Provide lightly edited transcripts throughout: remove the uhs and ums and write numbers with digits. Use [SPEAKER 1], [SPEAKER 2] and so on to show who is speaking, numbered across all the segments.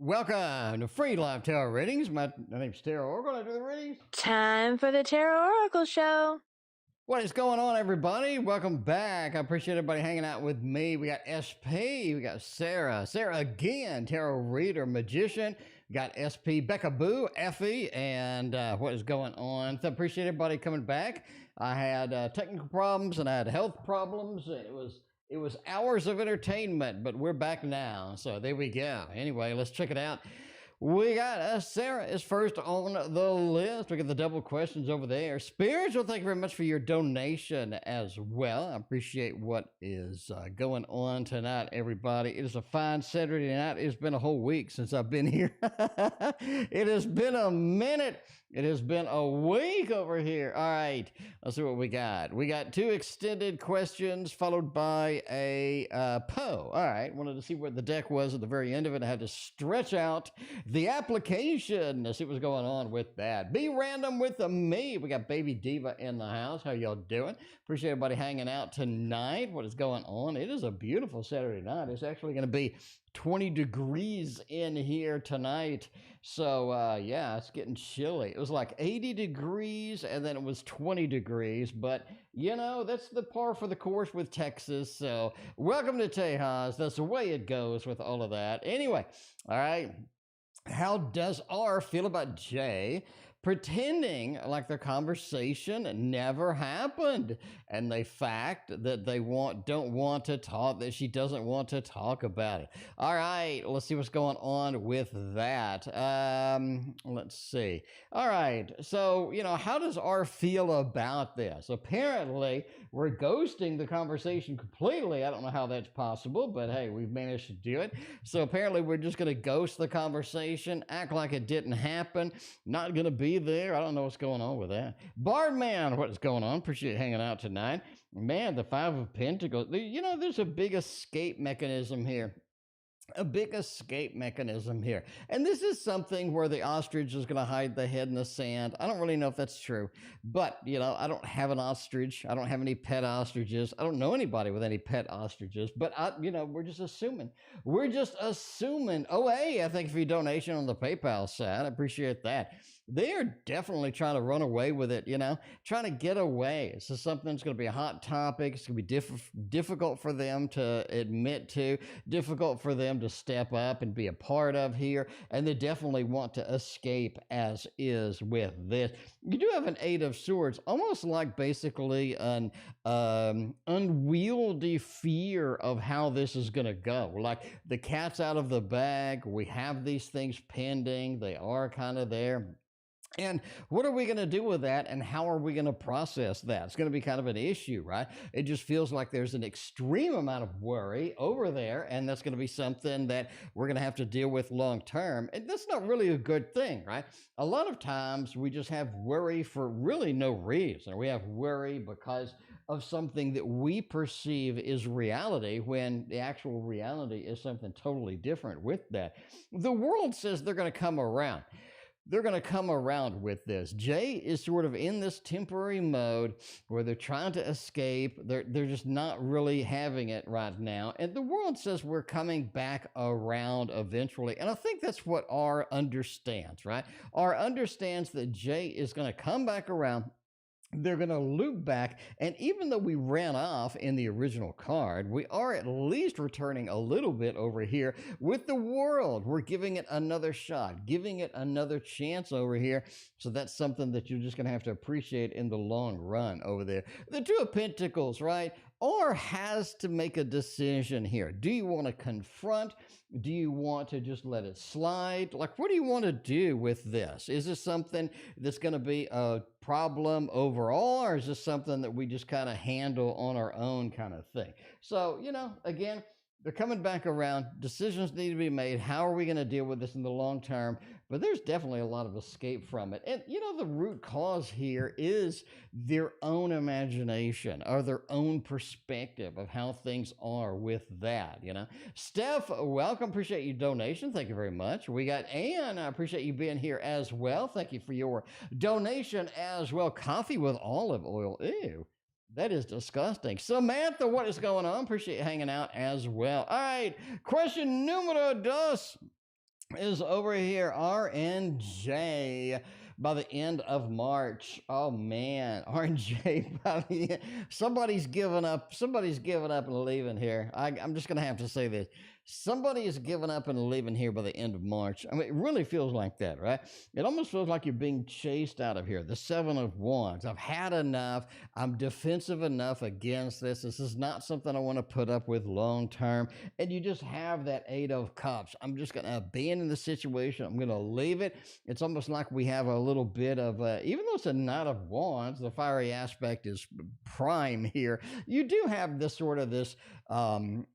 [SPEAKER 1] Welcome to Free Live Tarot Readings. My name's TarotOracle. I do the readings.
[SPEAKER 2] Time for the TarotOracle show.
[SPEAKER 1] What is going on, everybody? Welcome back. I appreciate everybody hanging out with me. We got SP, we got Sarah again, tarot reader, magician. We got StephBG, Effie, and what is going on? So I appreciate everybody coming back. I had technical problems and I had health problems. It was hours of entertainment, but we're back now. So there we go. Anyway, let's check it out. We got Sarah is first on the list. We got the double questions over there. Spiritual, thank you very much for your donation as well. I appreciate what is going on tonight, everybody. It is a fine Saturday night. It's been a whole week since I've been here. It has been a minute. It has been a week over here. All right, let's see what we got. We got two extended questions followed by a Poe. All right, wanted to see where the deck was at the very end of it. I had to stretch out the application to see what's going on with that. Be random with me. We got Babydiva in the house. How y'all doing? Appreciate everybody hanging out tonight. What is going on? It is a beautiful Saturday night. It's actually going to be 20 degrees in here tonight. So, yeah, it's getting chilly. It was like 80 degrees and then it was 20 degrees. But, you know, that's the par for the course with Texas. So, welcome to Tejas. That's the way it goes with all of that. Anyway, all right. How does R feel about J pretending like their conversation never happened and the fact that they don't want to talk, that she doesn't want to talk about it? All right, let's see what's going on with that. Let's see. All right, so, you know, how does R feel about this? Apparently, we're ghosting the conversation completely. I don't know how that's possible, but hey, we've managed to do it. So apparently we're just going to ghost the conversation, act like it didn't happen, not going to be there. I don't know what's going on with that. Bardman, what is going on? Appreciate hanging out tonight. Man, the Five of Pentacles. You know, there's a big escape mechanism here. A big escape mechanism here. And this is something where the ostrich is going to hide the head in the sand. I don't really know if that's true, but, you know, I don't have an ostrich. I don't have any pet ostriches. I don't know anybody with any pet ostriches, but, you know, we're just assuming. We're just assuming. Oh, hey, I thank you for your donation on the PayPal side. I appreciate that. They are definitely trying to run away with it, you know, trying to get away. So something's going to be a hot topic. It's going to be difficult for them to admit to, difficult for them to step up and be a part of here. And they definitely want to escape, as is with this. You do have an Eight of Swords, almost like basically an unwieldy fear of how this is going to go. Like the cat's out of the bag. We have these things pending. They are kind of there. And what are we going to do with that, and how are we going to process that? It's going to be kind of an issue, right? It just feels like there's an extreme amount of worry over there, and that's going to be something that we're going to have to deal with long term. And that's not really a good thing, right? A lot of times we just have worry for really no reason. We have worry because of something that we perceive is reality when the actual reality is something totally different with that. The world says they're going to come around. They're going to come around with this. Jay is sort of in this temporary mode where they're trying to escape. They're just not really having it right now. And the world says we're coming back around eventually. And I think that's what R understands, right? R understands that Jay is going to come back around. They're going to loop back, and even though we ran off in the original card, we are at least returning a little bit over here with the world. We're giving it another shot, giving it another chance over here. So that's something that you're just going to have to appreciate in the long run over there. The Two of Pentacles, right? R has to make a decision here. Do you want to confront? Do you want to just let it slide? Like, what do you want to do with this? Is this something that's going to be a problem overall, or is this something that we just kind of handle on our own kind of thing? So, you know, again, they're coming back around. Decisions need to be made. How are we going to deal with this in the long term? But there's definitely a lot of escape from it. And, you know, the root cause here is their own imagination or their own perspective of how things are with that, you know. Steph, welcome. Appreciate your donation. Thank you very much. We got Ann. I appreciate you being here as well. Thank you for your donation as well. Coffee with olive oil. Ew. That is disgusting. Samantha, what is going on? Appreciate you hanging out as well. All right, question numero dos. is over here, RNJ, by the end of March. Oh man, RNJ, by the end. Somebody's given up. Somebody's given up and leaving here. I'm just gonna have to say this. Somebody is giving up and leaving here by the end of March. I mean, it really feels like that, right? It almost feels like you're being chased out of here. The Seven of Wands. I've had enough. I'm defensive enough against this. This is not something I want to put up with long term. And you just have that Eight of Cups. I'm just going to abandon the situation. I'm going to leave it. It's almost like we have a little bit of, even though it's a Knight of Wands, the fiery aspect is prime here. You do have this sort of this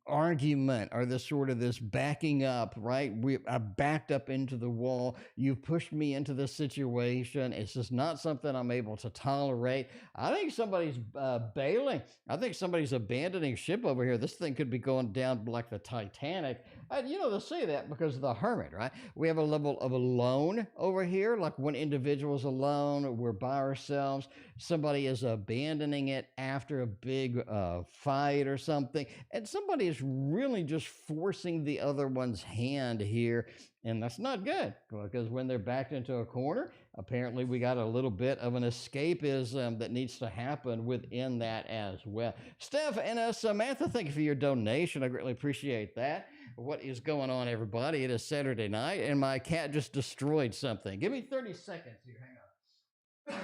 [SPEAKER 1] argument, or this sort of this backing up, right? I backed up into the wall. You've pushed me into this situation. It's just not something I'm able to tolerate. I think somebody's bailing. I think somebody's abandoning ship over here. This thing could be going down like the Titanic. They say that because of the Hermit, right? We have a level of alone over here, like when individual's alone, we're by ourselves. Somebody is abandoning it after a big fight or something, and somebody is really just forcing the other one's hand here, and that's not good, because when they're backed into a corner, apparently we got a little bit of an escapism that needs to happen within that as well. Steph and Samantha, thank you for your donation. I greatly appreciate that. What is going on, everybody? It is Saturday night, and my cat just destroyed something. Give me 30 seconds here. Hang on.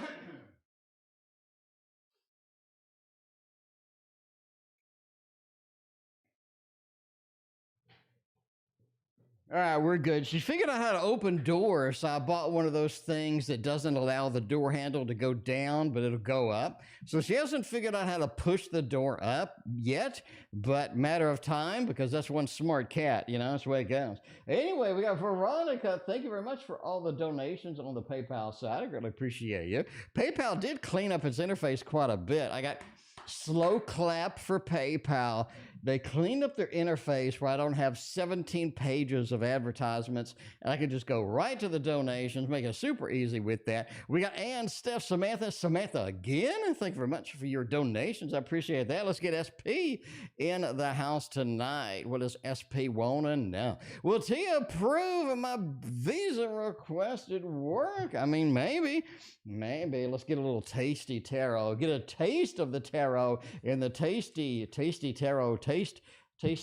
[SPEAKER 1] All right, we're good. She figured out how to open doors, so I bought one of those things that doesn't allow the door handle to go down, but it'll go up. So she hasn't figured out how to push the door up yet, but matter of time, because that's one smart cat, that's the way it goes. Anyway, we got Veronica. Thank you very much for all the donations on the PayPal side. I really appreciate you. PayPal did clean up its interface quite a bit. I got slow clap for PayPal. They cleaned up their interface where I don't have 17 pages of advertisements, and I can just go right to the donations, make it super easy with that. We got Ann, Steph, Samantha again. Thank you very much for your donations. I appreciate that. Let's get SP in the house tonight. What does SP want to know? Will Tia approve of my visa requested work? I mean, maybe. Let's get a little tasty tarot. Get a taste of the tarot in the tasty tarot taste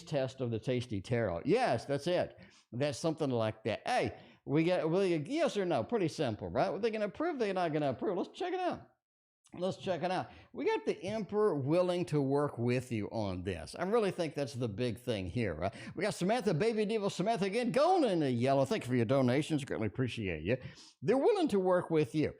[SPEAKER 1] test of the tasty tarot. Yes, that's it. That's something like that. Hey, will you, yes or no? Pretty simple, right? Are they going to approve? They're not going to approve. Let's check it out. We got the Emperor willing to work with you on this. I really think that's the big thing here, right? We got Samantha, Babydiva, Samantha again, going in the yellow. Thank you for your donations. Greatly appreciate you. They're willing to work with you.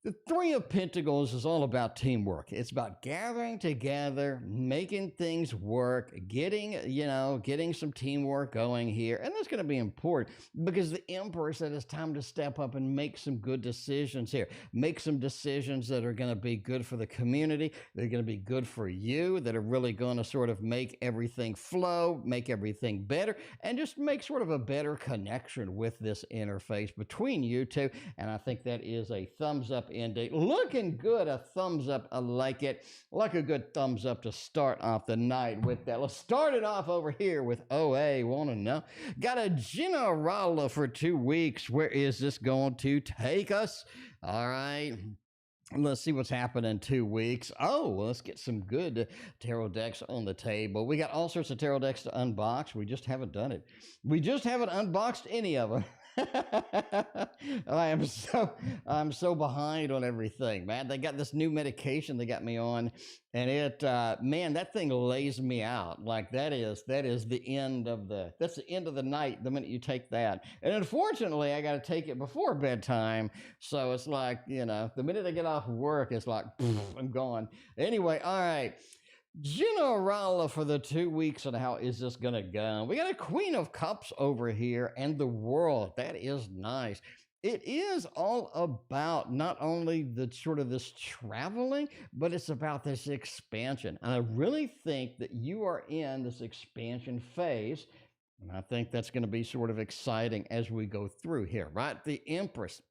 [SPEAKER 1] The Three of Pentacles is all about teamwork. It's about gathering together, making things work, getting some teamwork going here. And that's going to be important because the Emperor said it's time to step up and make some good decisions here. Make some decisions that are going to be good for the community. They're going to be good for you, that are really going to sort of make everything flow, make everything better, and just make sort of a better connection with this interface between you two. And I think that is a thumbs up indeed. Looking good, a thumbs up. I like it. Like a good thumbs up to start off the night with that. Let's start it off over here with OA. Want to know? Got a generala for 2 weeks. Where is this going to take us? All right. Let's see what's happening in 2 weeks. Oh, well, let's get some good tarot decks on the table. We got all sorts of tarot decks to unbox. We just haven't done it. We just haven't unboxed any of them. I'm so behind on everything, man. They got this new medication they got me on, and that thing lays me out. Like that's the end of the night the minute you take that. And unfortunately, I got to take it before bedtime. So it's like, the minute I get off work, it's like, I'm gone. Anyway, all right. Generala for the 2 weeks, and how is this gonna go? We got a Queen of Cups over here and the World. That is nice. It is all about not only the sort of this traveling, but it's about this expansion. And I really think that you are in this expansion phase. And I think that's going to be sort of exciting as we go through here, right? The Empress.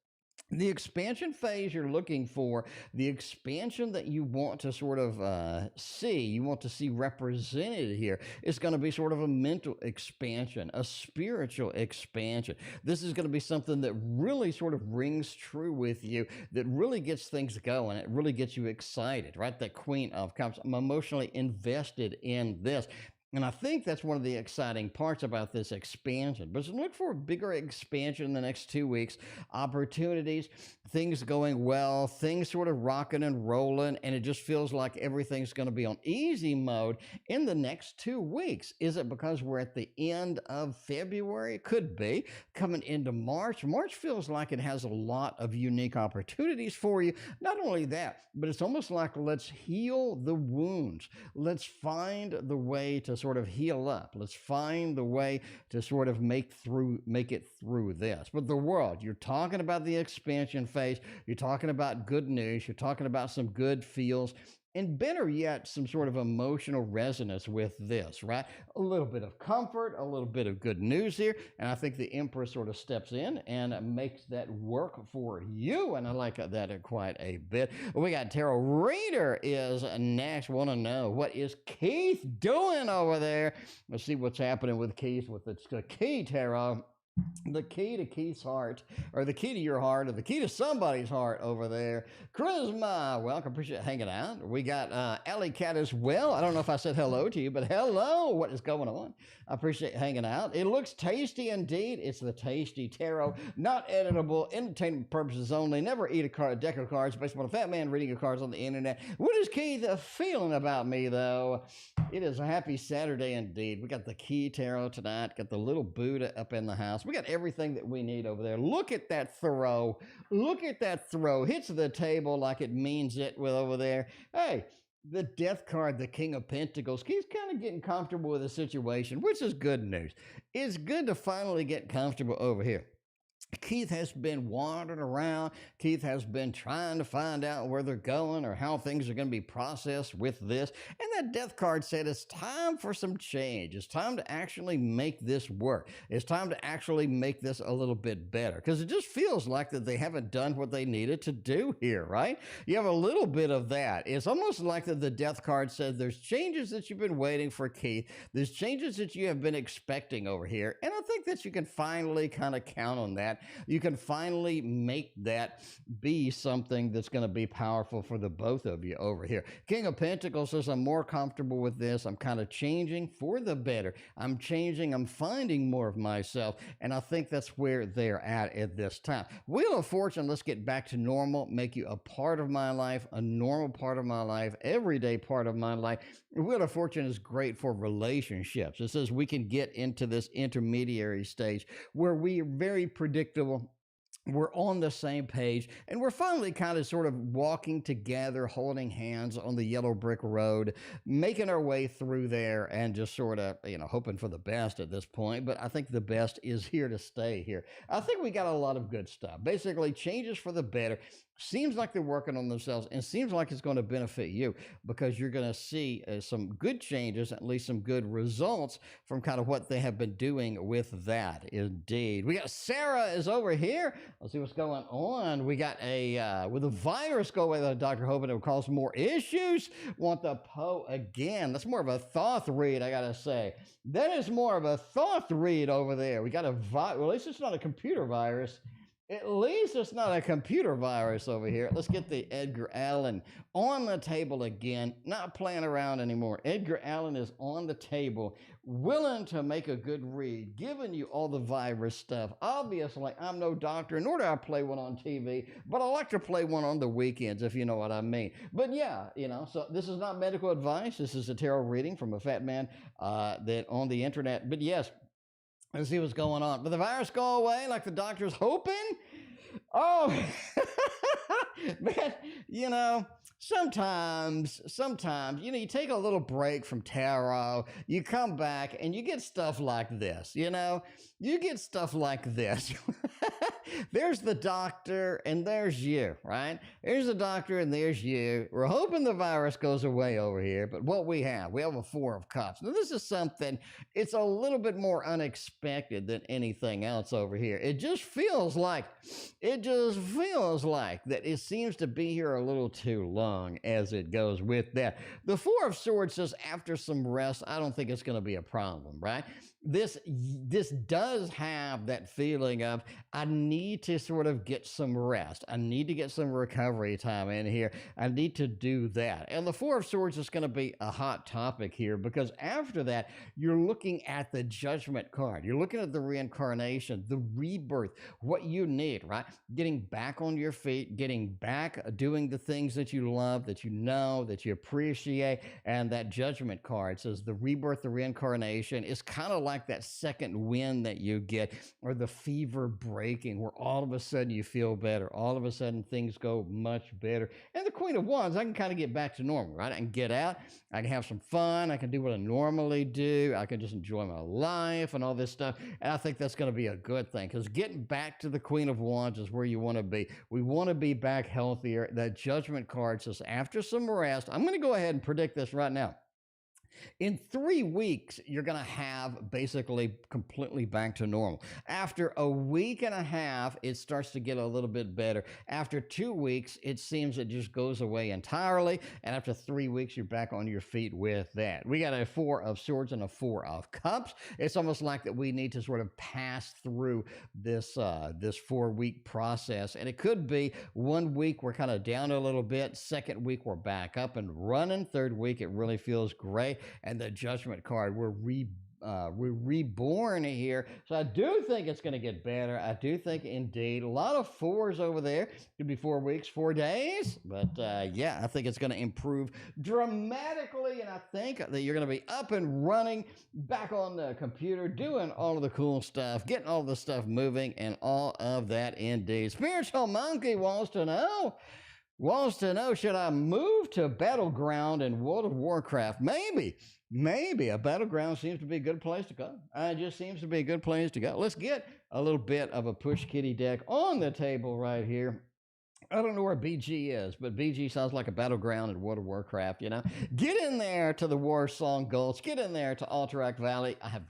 [SPEAKER 1] The expansion phase you're looking for, the expansion that you want to sort of see, you want to see represented here, is going to be sort of a mental expansion, a spiritual expansion. This is going to be something that really sort of rings true with you, that really gets things going. It really gets you excited, right? That Queen of Cups. I'm emotionally invested in this. And I think that's one of the exciting parts about this expansion. But look for a bigger expansion in the next 2 weeks, opportunities, things going well, things sort of rocking and rolling, and it just feels like everything's going to be on easy mode in the next 2 weeks. Is it because we're at the end of February? It could be. Coming into March. March feels like it has a lot of unique opportunities for you. Not only that, but it's almost like let's heal the wounds. Let's find the way to sort of heal up. Let's find the way to sort of make it through this. But the world, you're talking about the expansion phase, you're talking about good news, you're talking about some good feels, and better yet, some sort of emotional resonance with this, right? A little bit of comfort, a little bit of good news here, and I think the Empress sort of steps in and makes that work for you, and I like that quite a bit. We got Tarot Reader is next. Want to know, what is Keith doing over there? Let's see what's happening with Keith with the key tarot. The key to Keith's heart, or the key to your heart, or the key to somebody's heart over there. Charisma, welcome, appreciate hanging out. We got Alley Cat as well. I don't know if I said hello to you, but hello, what is going on? I appreciate hanging out. It looks tasty indeed. It's the Tasty Tarot, not editable, entertainment purposes only. Never eat a deck of cards based on a fat man reading your cards on the internet. What is Keith feeling about me, though? It is a happy Saturday indeed. We got the Key Tarot tonight, got the little Buddha up in the house. We got everything that we need over there. Look at that throw. Look at that throw. Hits the table like it means it with over there. Hey, the Death card, the King of Pentacles. He's kind of getting comfortable with the situation, which is good news. It's good to finally get comfortable over here. Keith has been wandering around. Keith has been trying to find out where they're going or how things are going to be processed with this. And that Death card said it's time for some change. It's time to actually make this work. It's time to actually make this a little bit better, because it just feels like that they haven't done what they needed to do here, right? You have a little bit of that. It's almost like that the Death card said there's changes that you've been waiting for, Keith. There's changes that you have been expecting over here. And I think that you can finally kind of count on that. You can finally make that be something that's going to be powerful for the both of you over here. King of Pentacles says, I'm more comfortable with this. I'm kind of changing for the better. I'm changing. I'm finding more of myself. And I think that's where they're at this time. Wheel of Fortune, let's get back to normal, make you a part of my life, a normal part of my life, everyday part of my life. Wheel of Fortune is great for relationships. It says we can get into this intermediary stage where we are very predictable. We're on the same page, and we're finally kind of sort of walking together, holding hands on the yellow brick road, making our way through there, and just sort of, hoping for the best at this point. But I think the best is here to stay here. I think we got a lot of good stuff. Basically, changes for the better. Seems like they're working on themselves, and seems like it's going to benefit you, because you're going to see some good changes, at least some good results from kind of what they have been doing with that. Indeed. We got Sarah is over here. Let's see what's going on. We got with a virus go away, the doctor hoping it will cause more issues. Want the Poe again. That's more of a thought read, I got to say. That is more of a thought read over there. We got well, at least it's not a computer virus. At least it's not a computer virus over here. Let's get the Edgar Allan on the table again, not playing around anymore. Edgar Allan is on the table, willing to make a good read, giving you all the virus stuff. Obviously, I'm no doctor, nor do I play one on TV, but I like to play one on the weekends, if you know what I mean. But yeah, so this is not medical advice. This is a tarot reading from a fat man that on the internet. But yes, let's see what's going on. Will the virus go away like the doctor's hoping? Oh, man, sometimes, you take a little break from tarot, you come back and you get stuff like this, you get stuff like this. There's the doctor and there's you, right? There's the doctor and there's you. We're hoping the virus goes away over here, but what we have a Four of Cups. Now, this is something, it's a little bit more unexpected than anything else over here. It just feels like that it seems to be here a little too long as it goes with that. The Four of Swords says after some rest, I don't think it's going to be a problem, right? This does have that feeling of I need to sort of get some rest. I need to get some recovery time in here. I need to do that. And the Four of Swords is going to be a hot topic here because after that, you're looking at the Judgment card. You're looking at the reincarnation, the rebirth, what you need, right? Getting back on your feet, getting back doing the things that you love, that you know, that you appreciate. And that Judgment card says the rebirth, the reincarnation is kind of like that second wind that you get, or the fever breaking, where all of a sudden you feel better. All of a sudden things go much better. And the Queen of Wands, I can kind of get back to normal, right? I can get out, I can have some fun, I can do what I normally do, I can just enjoy my life and all this stuff. And I think that's going to be a good thing, because getting back to the Queen of Wands is where you want to be. We want to be back healthier. That Judgment card says after some rest, I'm going to go ahead and predict this right now. In 3 weeks, you're going to have basically completely back to normal. After a week and a half, it starts to get a little bit better. After 2 weeks, it seems it just goes away entirely. And after 3 weeks, you're back on your feet with that. We got a Four of Swords and a Four of Cups. It's almost like that we need to sort of pass through this 4-week process. And it could be 1 week we're kind of down a little bit. Second week, we're back up and running. Third week, it really feels great. And the Judgment card, we're reborn here. So I do think it's going to get better. I do think indeed a lot of fours over there. Could be 4 weeks, 4 days. But yeah, I think it's going to improve dramatically. And I think that you're going to be up and running, back on the computer, doing all of the cool stuff, getting all the stuff moving, and all of that indeed. Spiritual Monkey wants to know, should I move to Battleground in World of Warcraft? Maybe a Battleground seems to be a good place to go. It just seems to be a good place to go. Let's get a little bit of a push kitty deck on the table right here. I don't know where BG is, but BG sounds like a Battleground in World of Warcraft, you know? Get in there to the War Song Gulch. Get in there to Alterac Valley. I have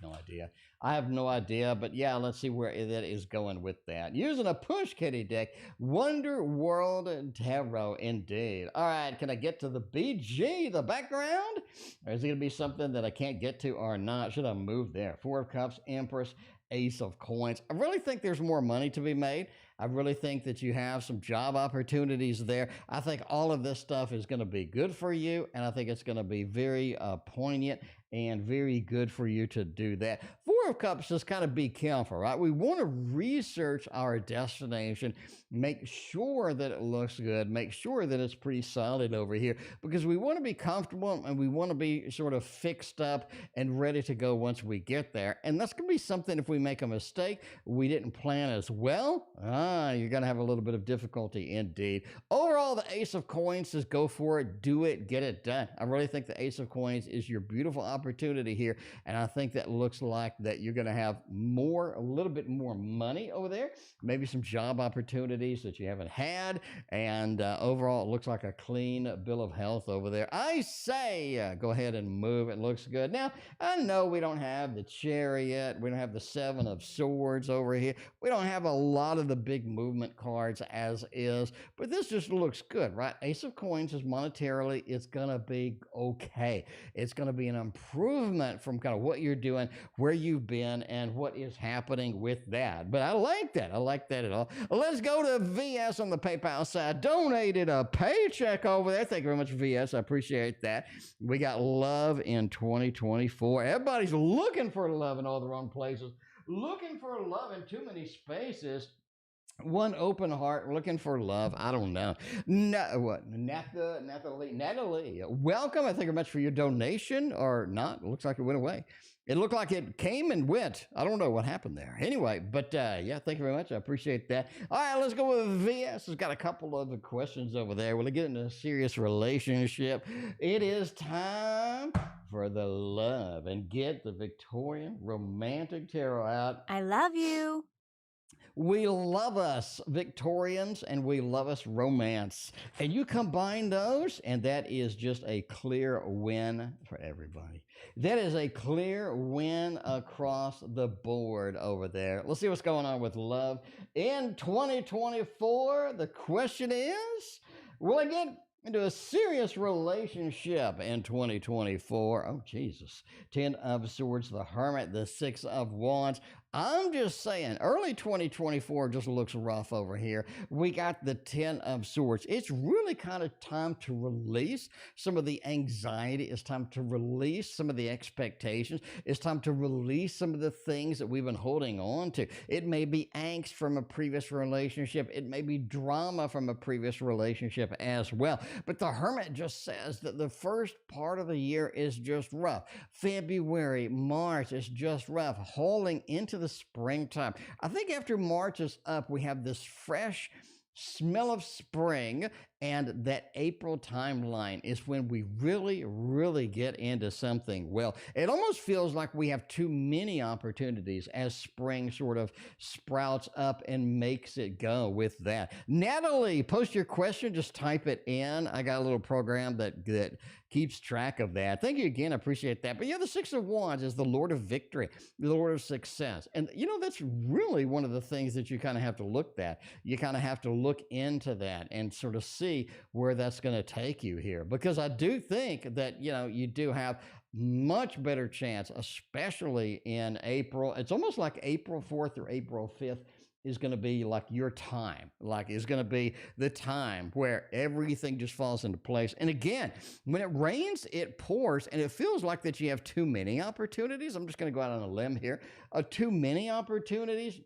[SPEAKER 1] no idea, but yeah, let's see where that is going with that. Using a push kitty deck, Wonder World Tarot, indeed. All right, can I get to the BG, the background? Or is it going to be something that I can't get to or not? Should I move there? Four of Cups, Empress, Ace of Coins. I really think there's more money to be made. I really think that you have some job opportunities there. I think all of this stuff is going to be good for you, and I think it's going to be very poignant and very good for you to do that. Four of Cups, just kind of be careful, right? We want to research our destination, make sure that it looks good, make sure that it's pretty solid over here, because we want to be comfortable and we want to be sort of fixed up and ready to go once we get there. And that's going to be something, if we make a mistake, we didn't plan as well, you're going to have a little bit of difficulty indeed. Overall, the Ace of Coins says go for it, do it, get it done. I really think the Ace of Coins is your beautiful opportunity here, and I think that looks like that you're going to have a little bit more money over there, maybe some job opportunities that you haven't had, and overall it looks like a clean bill of health over there. I say go ahead and move. It looks good. Now, I know we don't have the Chariot, we don't have the Seven of Swords over here, we don't have a lot of the big movement cards as is, but this just looks good, right? Ace of Coins is monetarily, it's going to be okay. It's going to be an improvement from kind of what you're doing, where you've been, and what is happening with that. But I like that. I like that at all. Let's go to VS on the PayPal side. Donated a paycheck over there. Thank you very much, VS. I appreciate that. We got love in 2024. Everybody's looking for love in all the wrong places, looking for love in too many spaces. One open heart, looking for love. I don't know. Nathalie, welcome. I thank you very much for your donation, or not. It looks like it went away. It looked like it came and went. I don't know what happened there. Anyway, but yeah, thank you very much. I appreciate that. All right, let's go with VS. Has got a couple of questions over there. We'll get into a serious relationship. It is time for the love, and get the Victorian Romantic Tarot out.
[SPEAKER 2] I love you.
[SPEAKER 1] We love us Victorians and we love us romance. And you combine those, and that is just a clear win for everybody. That is a clear win across the board over there. Let's see what's going on with love in 2024. The question is, will I get into a serious relationship in 2024? Oh, Jesus. 10 of Swords, the Hermit, the 6 of Wands. I'm just saying, early 2024 just looks rough over here. We got the 10 of Swords. It's really kind of time to release some of the anxiety. It's time to release some of the expectations. It's time to release some of the things that we've been holding on to. It may be angst from a previous relationship. It may be drama from a previous relationship as well. But the Hermit just says that the first part of the year is just rough. February, March is just rough. Hauling into the springtime. I think after March is up, we have this fresh smell of spring, and that April timeline is when we really get into something. Well, it almost feels like we have too many opportunities as spring sort of sprouts up and makes it go with that. Natalie, post your question, just type it in. I got a little program that keeps track of that. Thank you again, I appreciate that. But yeah, the 6 of Wands is the Lord of victory, the Lord of success. And you know, that's really one of the things that you kind of have to look at. You kind of have to look into that and sort of see where that's going to take you here, because I do think that, you know, you do have much better chance, especially in April. It's almost like April 4th or April 5th is going to be like your time, like is going to be the time where everything just falls into place. And again, when it rains, it pours, and it feels like that you have too many opportunities. I'm just going to go out on a limb here. Too many opportunities.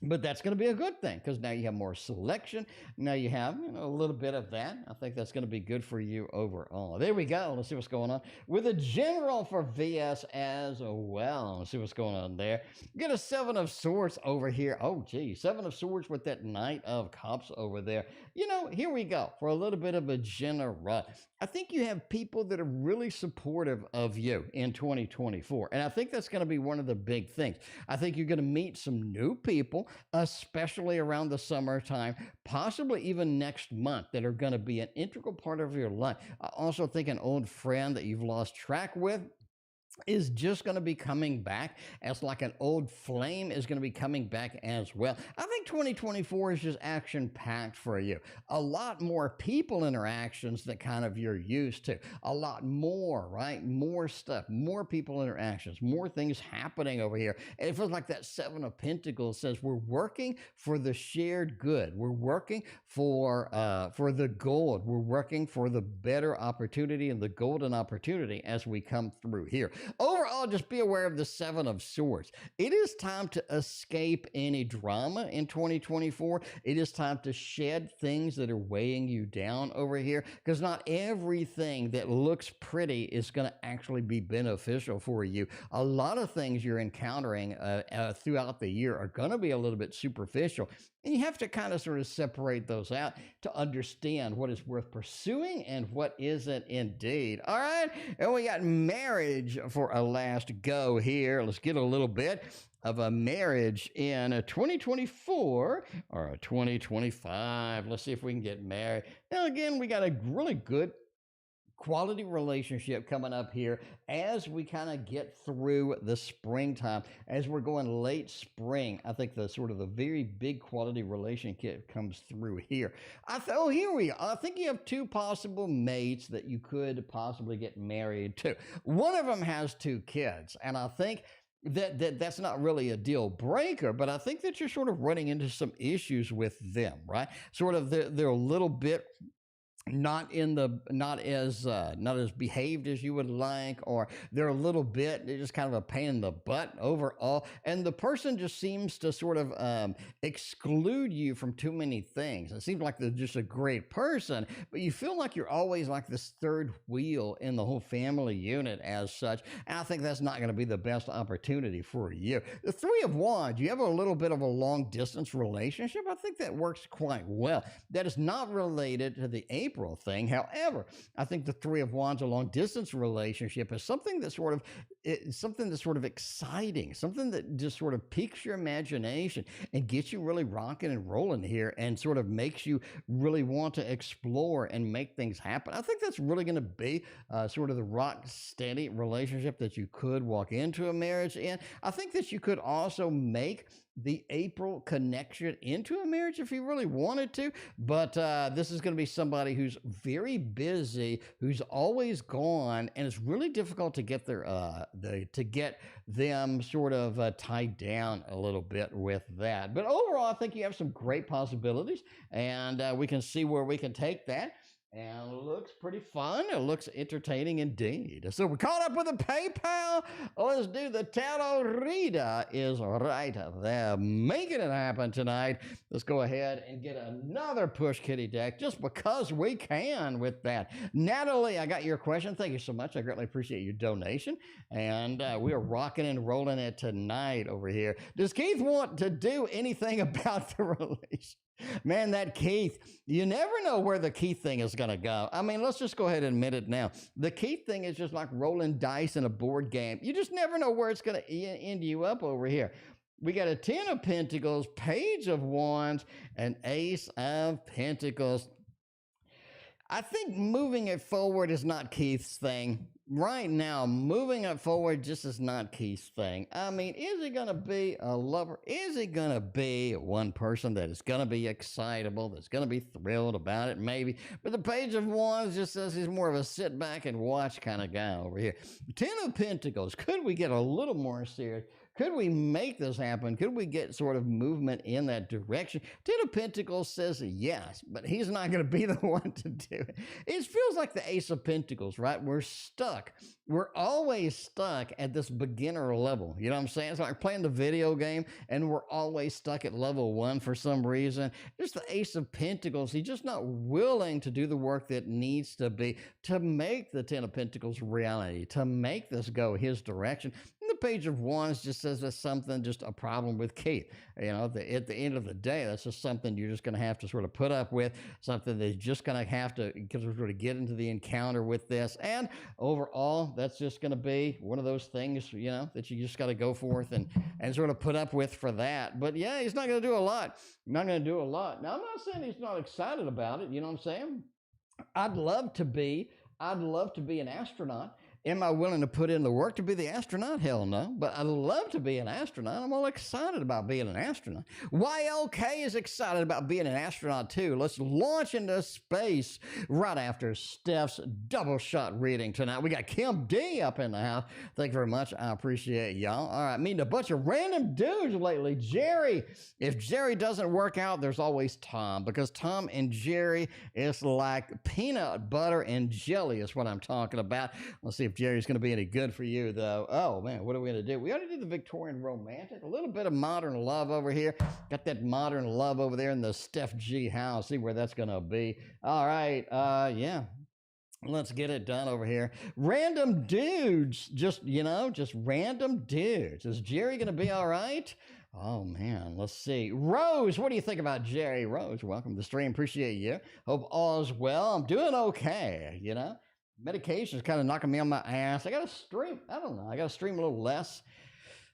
[SPEAKER 1] But that's going to be a good thing, because now you have more selection. Now you have, you know, a little bit of that. I think that's going to be good for you overall. There we go. Let's see what's going on with the general for VS as well. Let's see what's going on there. Get a 7 of Swords over here. Oh, gee, 7 of Swords with that Knight of Cups over there. You know, here we go for a little bit of a general. I think you have people that are really supportive of you in 2024. And I think that's going to be one of the big things. I think you're going to meet some new people, especially around the summertime, possibly even next month, that are going to be an integral part of your life. I also think an old friend that you've lost track with is just going to be coming back, as like an old flame is going to be coming back as well. I think 2024 is just action-packed for you. A lot more people interactions that kind of you're used to. A lot more, right? More stuff, more people interactions, more things happening over here. And it feels like that 7 of Pentacles says we're working for the shared good. We're working for the gold. We're working for the better opportunity and the golden opportunity as we come through here. Overall, just be aware of the 7 of Swords. It is time to escape any drama in 2024. It is time to shed things that are weighing you down over here, because not everything that looks pretty is going to actually be beneficial for you. A lot of things you're encountering throughout the year are going to be a little bit superficial. And you have to kind of sort of separate those out to understand what is worth pursuing and what isn't indeed. All right. And we got marriage for a last go here. Let's get a little bit of a marriage in 2024 or 2025. Let's see if we can get married. Now, again, we got a really good quality relationship coming up here as we kind of get through the springtime. As we're going late spring, I think the sort of the very big quality relationship comes through here. Oh, here we are. I think you have 2 possible mates that you could possibly get married to. One of them has 2 kids, and I think that's not really a deal breaker, but I think that you're sort of running into some issues with them, right? Sort of they're a little bit not as behaved as you would like, or they're just kind of a pain in the butt overall, and the person just seems to sort of exclude you from too many things. It seems like they're just a great person, but you feel like you're always like this third wheel in the whole family unit as such, and I think that's not going to be the best opportunity for you. The 3 of Wands, you have a little bit of a long distance relationship. I think that works quite well. That is not related to the April April thing. However, I think the Three of Wands, a long distance relationship, is something that's sort of exciting, something that just sort of piques your imagination and gets you really rocking and rolling here, and sort of makes you really want to explore and make things happen. I think that's really going to be sort of the rock steady relationship that you could walk into a marriage in. I think that you could also make the April connection into a marriage if you really wanted to, but this is going to be somebody who's very busy, who's always gone, and it's really difficult to get to get them sort of tied down a little bit with that. But overall, I think you have some great possibilities, and we can see where we can take that. And it looks pretty fun. It looks entertaining indeed. So we caught up with the PayPal. Let's do the tarot reader is right there, making it happen tonight. Let's go ahead and get another push kitty deck just because we can with that. Natalie, I got your question. Thank you so much. I greatly appreciate your donation. And we are rocking and rolling it tonight over here. Does Keith want to do anything about the relation? Man, that Keith, you never know where the Keith thing is going to go. I mean, let's just go ahead and admit it now. The Keith thing is just like rolling dice in a board game. You just never know where it's going to end you up over here. We got a 10 of Pentacles, Page of Wands, and Ace of Pentacles. I think moving it forward is not Keith's thing. Right now, moving it forward just is not Keith's thing. I mean, is he going to be a lover? Is he going to be one person that is going to be excitable, that's going to be thrilled about it? Maybe. But the Page of Wands just says he's more of a sit back and watch kind of guy over here. 10 of Pentacles. Could we get a little more serious? Could we make this happen? Could we get sort of movement in that direction? 10 of Pentacles says yes, but he's not going to be the one to do it. It feels like the Ace of Pentacles, right? We're stuck. We're always stuck at this beginner level. You know what I'm saying? It's like playing the video game and we're always stuck at level 1 for some reason. Just the Ace of Pentacles. He's just not willing to do the work that needs to be to make the 10 of Pentacles reality, to make this go his direction. And the Page of Wands just says that's something, just a problem with Keith. You know, at the end of the day, that's just something you're just going to have to sort of put up with, something that you're just going to have to sort of get into the encounter with this. And overall, that's just going to be one of those things, you know, that you just got to go forth and sort of put up with for that. But yeah, he's not going to do a lot. Not going to do a lot. Now, I'm not saying he's not excited about it. You know what I'm saying? I'd love to be an astronaut. Am I willing to put in the work to be the astronaut? Hell no. But I'd love to be an astronaut. I'm all excited about being an astronaut. YLK is excited about being an astronaut too. Let's launch into space right after Steph's double shot reading tonight. We got Kim D up in the house. Thank you very much. I appreciate y'all. All right, meeting a bunch of random dudes lately. Jerry. If Jerry doesn't work out, there's always Tom, because Tom and Jerry is like peanut butter and jelly is what I'm talking about. Let's see if Jerry's going to be any good for you, though. Oh, man, what are we going to do? We already did the Victorian romantic, a little bit of modern love over here. Got that modern love over there in the StephG house. See where that's going to be. All right, yeah. Let's get it done over here. Random dudes, just random dudes. Is Jerry going to be all right? Oh, man, let's see. Rose, what do you think about Jerry? Rose, welcome to the stream. Appreciate you. Hope all is well. I'm doing okay, you know. Medication is kind of knocking me on my ass. I got to stream. I don't know. I got to stream a little less.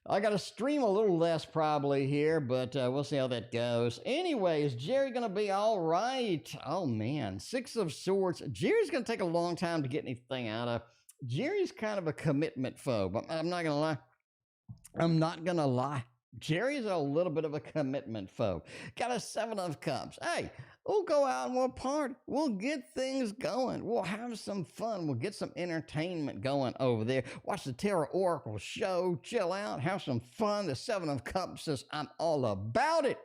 [SPEAKER 1] I got to stream a little less probably here, but we'll see how that goes. Anyway, is Jerry going to be all right? Oh, man. 6 of Swords. Jerry's going to take a long time to get anything out of. Jerry's kind of a commitment phobe. I'm not going to lie. I'm not going to lie. Jerry's a little bit of a commitment phobe. Got a 7 of Cups. Hey, we'll go out and we'll party. We'll get things going. We'll have some fun. We'll get some entertainment going over there. Watch the TarotOracle show. Chill out. Have some fun. The 7 of Cups says, I'm all about it.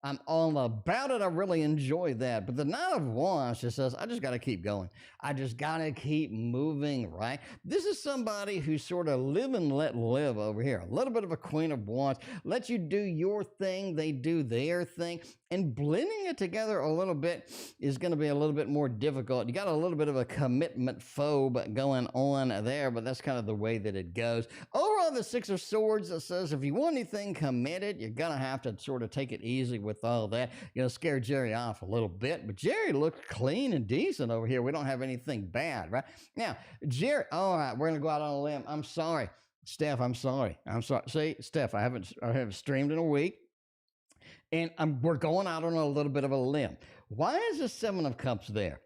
[SPEAKER 1] I'm all about it. I really enjoy that. But the 9 of Wands just says, I just got to keep going. I just got to keep moving, right? This is somebody who's sort of live and let live over here. A little bit of a Queen of Wands. Let you do your thing. They do their thing. And blending it together a little bit is going to be a little bit more difficult. You got a little bit of a commitment phobe going on there, but that's kind of the way that it goes. Overall, the Six of Swords, it says if you want anything committed, you're going to have to sort of take it easy with all that. You're going to scare Jerry off a little bit, but Jerry looks clean and decent over here. We don't have anything bad, right? Now, Jerry, all right, we're going to go out on a limb. I'm sorry. Steph, I'm sorry. See, Steph, I haven't streamed in a week. And we're going out on a little bit of a limb. Why is the Seven of Cups there?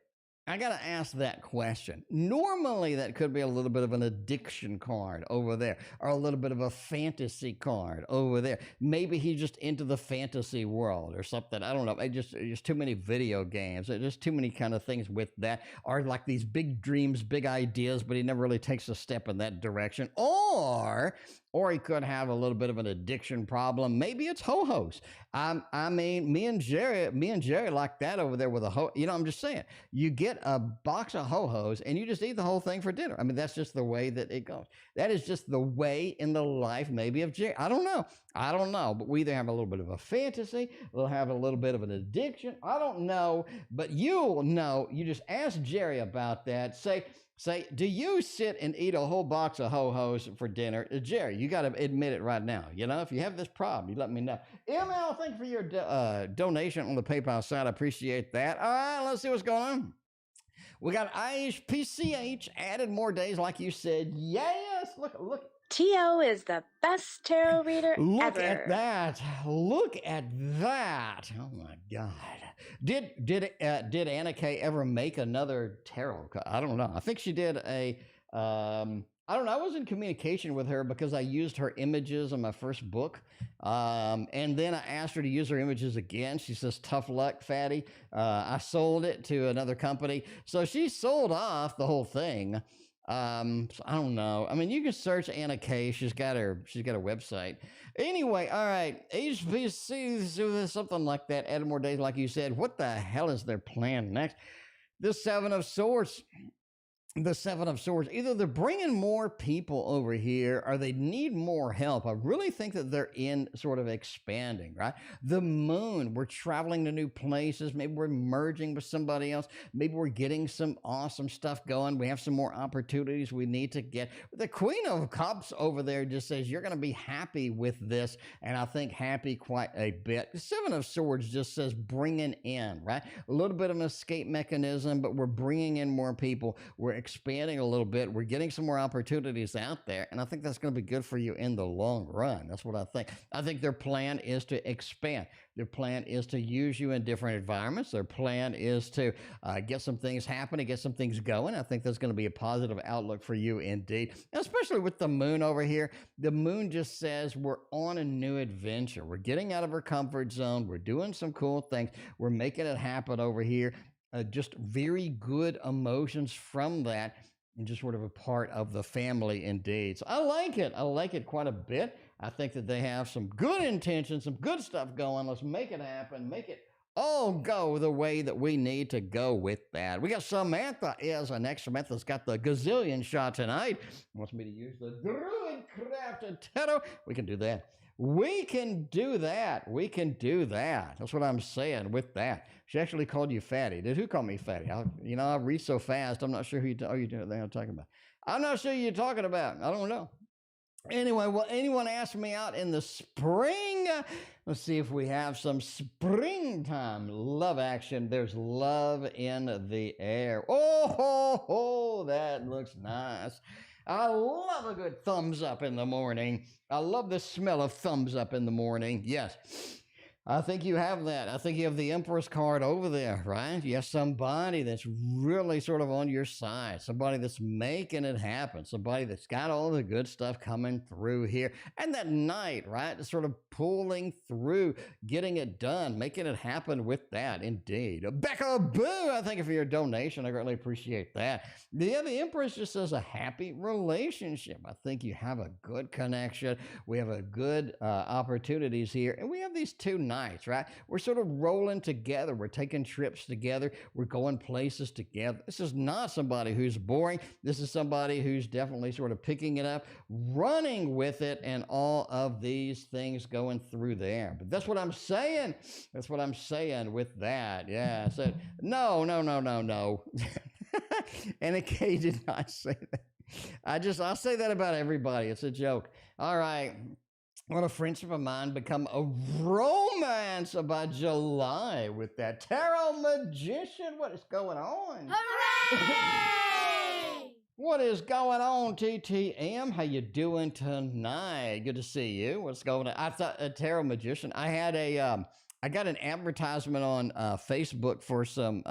[SPEAKER 1] I got to ask that question. Normally, that could be a little bit of an addiction card over there, or a little bit of a fantasy card over there. Maybe he's just into the fantasy world or something. I don't know. Just too many video games. There's just too many kind of things with that. Or like these big dreams, big ideas, but he never really takes a step in that direction. Or he could have a little bit of an addiction problem. Maybe it's ho-hos. I mean, me and Jerry like that over there with a ho. You know, I'm just saying. You get a box of ho-hos and you just eat the whole thing for dinner. I mean, that's just the way that it goes. That is just the way in the life maybe of Jerry. I don't know. But we either have a little bit of a fantasy, we'll have a little bit of an addiction. I don't know. But you'll know. You just ask Jerry about that. Say, do you sit and eat a whole box of ho-hos for dinner? Jerry, you got to admit it right now. You know, if you have this problem, you let me know. ML, thank you for your donation on the PayPal side. I appreciate that. All right, let's see what's going on. We got IHPCH added more days, like you said. Yes, look.
[SPEAKER 2] T.O. is the best tarot reader ever.
[SPEAKER 1] Look at that. Look at that. Oh, my God. Did Anna Kay ever make another tarot? I don't know. I think she did I don't know. I was in communication with her because I used her images in my first book. And then I asked her to use her images again. She says, tough luck, fatty. I sold it to another company. So she sold off the whole thing. So I don't know. I mean, you can search Anna Kay. She's got a website. Anyway, all right. HPC, something like that. Add more days, like you said. What the hell is their plan next? The Seven of Swords. The Seven of Swords. Either they're bringing more people over here or they need more help. I really think that they're in sort of expanding, right? The Moon, we're traveling to new places. Maybe we're merging with somebody else. Maybe we're getting some awesome stuff going. We have some more opportunities we need to get. The Queen of Cups over there just says you're going to be happy with this, and I think happy quite a bit. The Seven of Swords just says bringing in, right? A little bit of an escape mechanism, but we're bringing in more people. We're expanding a little bit. We're getting some more opportunities out there, and I think that's going to be good for you in the long run. That's what I think. I think their plan is to expand. Their plan is to use you in different environments. Their plan is to get some things happening, get some things going. I think that's going to be a positive outlook for you indeed, especially with the Moon over here. The Moon just says we're on a new adventure. We're getting out of our comfort zone. We're doing some cool things. We're making it happen over here. Just very good emotions from that, and just sort of a part of the family indeed. So I like it. I like it quite a bit. I think that they have some good intentions, some good stuff going. Let's make it happen. Make it all go the way that we need to go with that. We got Samantha is our next. Samantha's got the gazillion shot tonight. Wants me to use the Druid Crafted Tarot. We can do that. We can do that. We can do that. That's what I'm saying with that. She actually called you fatty. Did who call me fatty? I read so fast. I'm not sure who you're talking about. I'm not sure who you're talking about. I don't know. Anyway, will anyone ask me out in the spring? Let's see if we have some springtime love action. There's love in the air. Oh, that looks nice. I love a good thumbs up in the morning. I love the smell of thumbs up in the morning. Yes. I think you have that. I think you have the Empress card over there, right? You have somebody that's really sort of on your side, somebody that's making it happen, somebody that's got all the good stuff coming through here. And that Knight, right? It's sort of pulling through, getting it done, making it happen with that, indeed. BrightBecaBoo, I thank you for your donation. I greatly appreciate that. The Empress just says a happy relationship. I think you have a good connection. We have a good opportunities here. And we have these two nights, right? We're sort of rolling together. We're taking trips together. We're going places together. This is not somebody who's boring. This is somebody who's definitely sort of picking it up, running with it, and all of these things going through there. But that's what I'm saying. That's what I'm saying with that. Yeah. I said, no. And Kay did not say that. I'll say that about everybody. It's a joke. All right. Well, a friendship of mine become a romance by July with that tarot magician. What is going on?
[SPEAKER 3] Hooray!
[SPEAKER 1] What is going on, TTM? How you doing tonight? Good to see you. What's going on? I thought a tarot magician. I got an advertisement on Facebook for some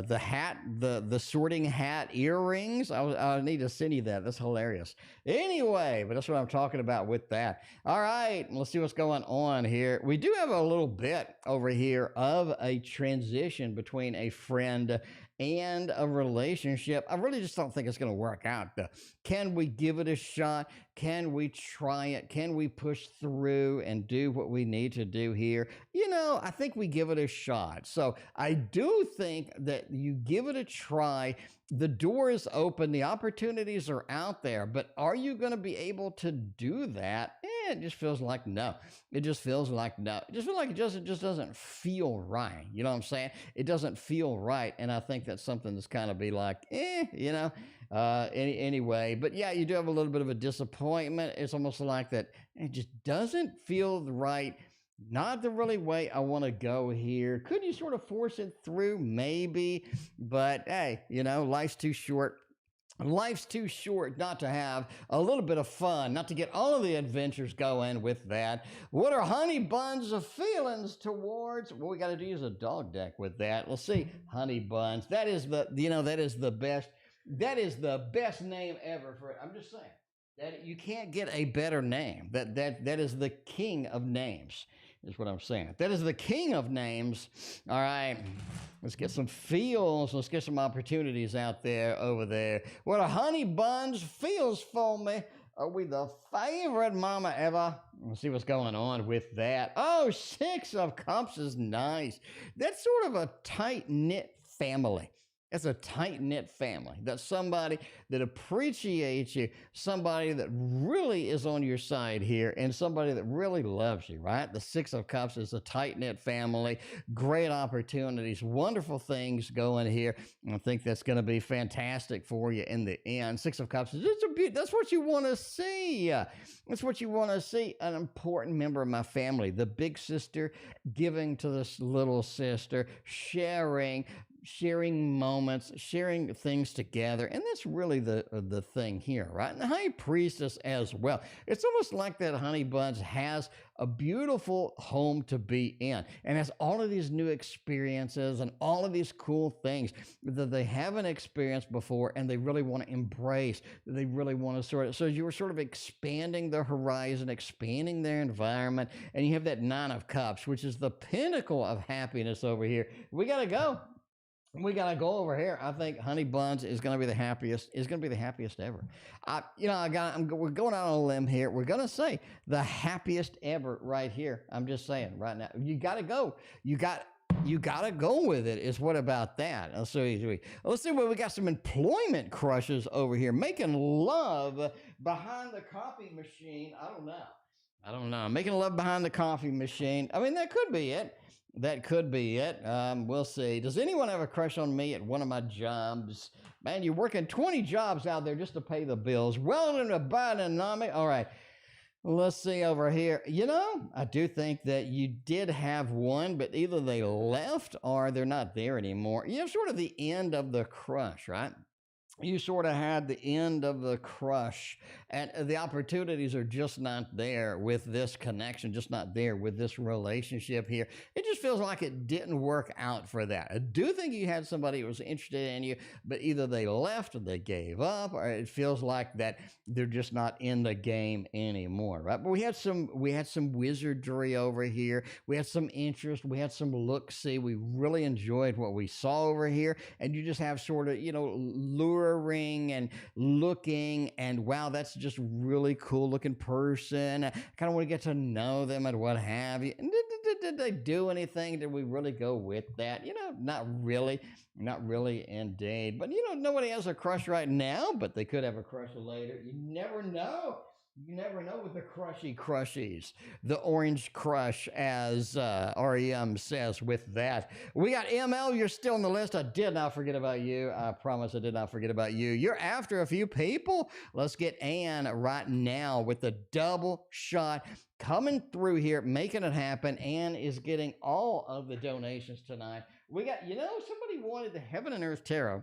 [SPEAKER 1] the hat, the sorting hat earrings. I need to send you that. That's hilarious. Anyway, but that's what I'm talking about with that. All right, let's see what's going on here. We do have a little bit over here of a transition between a friend and a relationship. I really just don't think it's going to work out, though. Can we give it a shot? Can we try it? Can we push through and do what we need to do here? You know, I think we give it a shot. So I do think that you give it a try. The door is open. The opportunities are out there. But are you going to be able to do that? It just feels like no. It just feels like no. It just feels like it just doesn't feel right. You know what I'm saying? It doesn't feel right. And I think that's something that's kind of be like, you know, anyway. But yeah, you do have a little bit of a disappointment. It's almost like that. It just doesn't feel right. Not the really way I want to go here. Could you sort of force it through? Maybe. But hey, you know, life's too short. Life's too short not to have a little bit of fun, not to get all of the adventures going with that. What are honey buns of feelings towards? What we got to do is a dog deck with that. Let's see. Honey buns. That is the, you know, that is the best name ever for it. I'm just saying that you can't get a better name. That is the king of names. Is what I'm saying. That is the king of names. All right. Let's get some feels. Let's get some opportunities out there over there. What a honey buns feels for me. Are we the favorite mama ever? Let's see what's going on with that. Oh, 6 of Cups is nice. That's sort of a tight-knit family. It's a tight-knit family. That's somebody that appreciates you, somebody that really is on your side here, and somebody that really loves you, right? The 6 of Cups is a tight-knit family, great opportunities, wonderful things going here. I think that's going to be fantastic for you in the end. 6 of Cups is just that's what you want to see. That's what you want to see. An important member of my family, the big sister, giving to this little sister, sharing moments, sharing things together. And that's really the thing here, right? And the High Priestess as well. It's almost like that Honey Buns has a beautiful home to be in and has all of these new experiences and all of these cool things that they haven't experienced before and they really want to embrace. They really want to so you're sort of expanding the horizon, expanding their environment, and you have that 9 of Cups, which is the pinnacle of happiness over here. We got to go. We got to go over here. I think Honey Buns is going to be the happiest, ever. We're going out on a limb here. We're going to say the happiest ever right here. I'm just saying right now. You got to go. You got to go with it. Is what about that? Let's see what we got. Some employment crushes over here. Making love behind the coffee machine. I don't know. Making love behind the coffee machine. I mean, that could be it. That could be it. We'll see. Does anyone have a crush on me at one of my jobs? Man, you're working 20 jobs out there just to pay the bills. Welding a biodynamic. All right. Let's see over here. You know, I do think that you did have one, but either they left or they're not there anymore. You have sort of the end of the crush, right? You sort of had the end of the crush, and the opportunities are just not there with this connection, just not there with this relationship here. It just feels like it didn't work out for that. I do think you had somebody who was interested in you, but either they left or they gave up, or it feels like that they're just not in the game anymore, right? But we had some wizardry over here. We had some interest. We had some look-see. We really enjoyed what we saw over here, and you just have sort of, lure touring and looking, and wow, that's just really cool looking person. I kind of want to get to know them and what have you. And did they do anything? Did we really go with that? Not really. Not really indeed. But nobody has a crush right now, but they could have a crush later. You never know. You never know with the crushies. The orange crush, as REM says with that. We got ML. You're still on the list. I did not forget about you. I promise I did not forget about you. You're after a few people. Let's get Ann right now with the double shot coming through here, making it happen. Ann is getting all of the donations tonight. We got, somebody wanted the Heaven and Earth Tarot.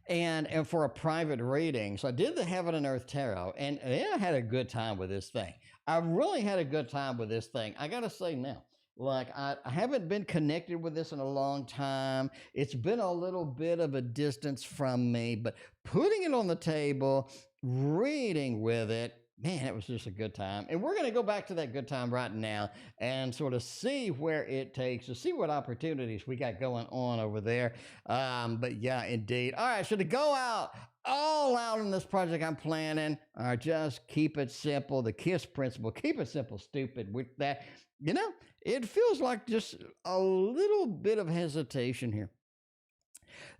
[SPEAKER 1] And for a private reading. So I did the Heaven and Earth Tarot, and I had a good time with this thing. I really had a good time with this thing. I got to say now, like, I haven't been connected with this in a long time. It's been a little bit of a distance from me, but putting it on the table, reading with it, man, it was just a good time. And we're going to go back to that good time right now and sort of see where it takes us, see what opportunities we got going on over there. But yeah, indeed. All right, so to go all out in this project I'm planning, just keep it simple. The KISS principle, keep it simple, stupid. With that, it feels like just a little bit of hesitation here.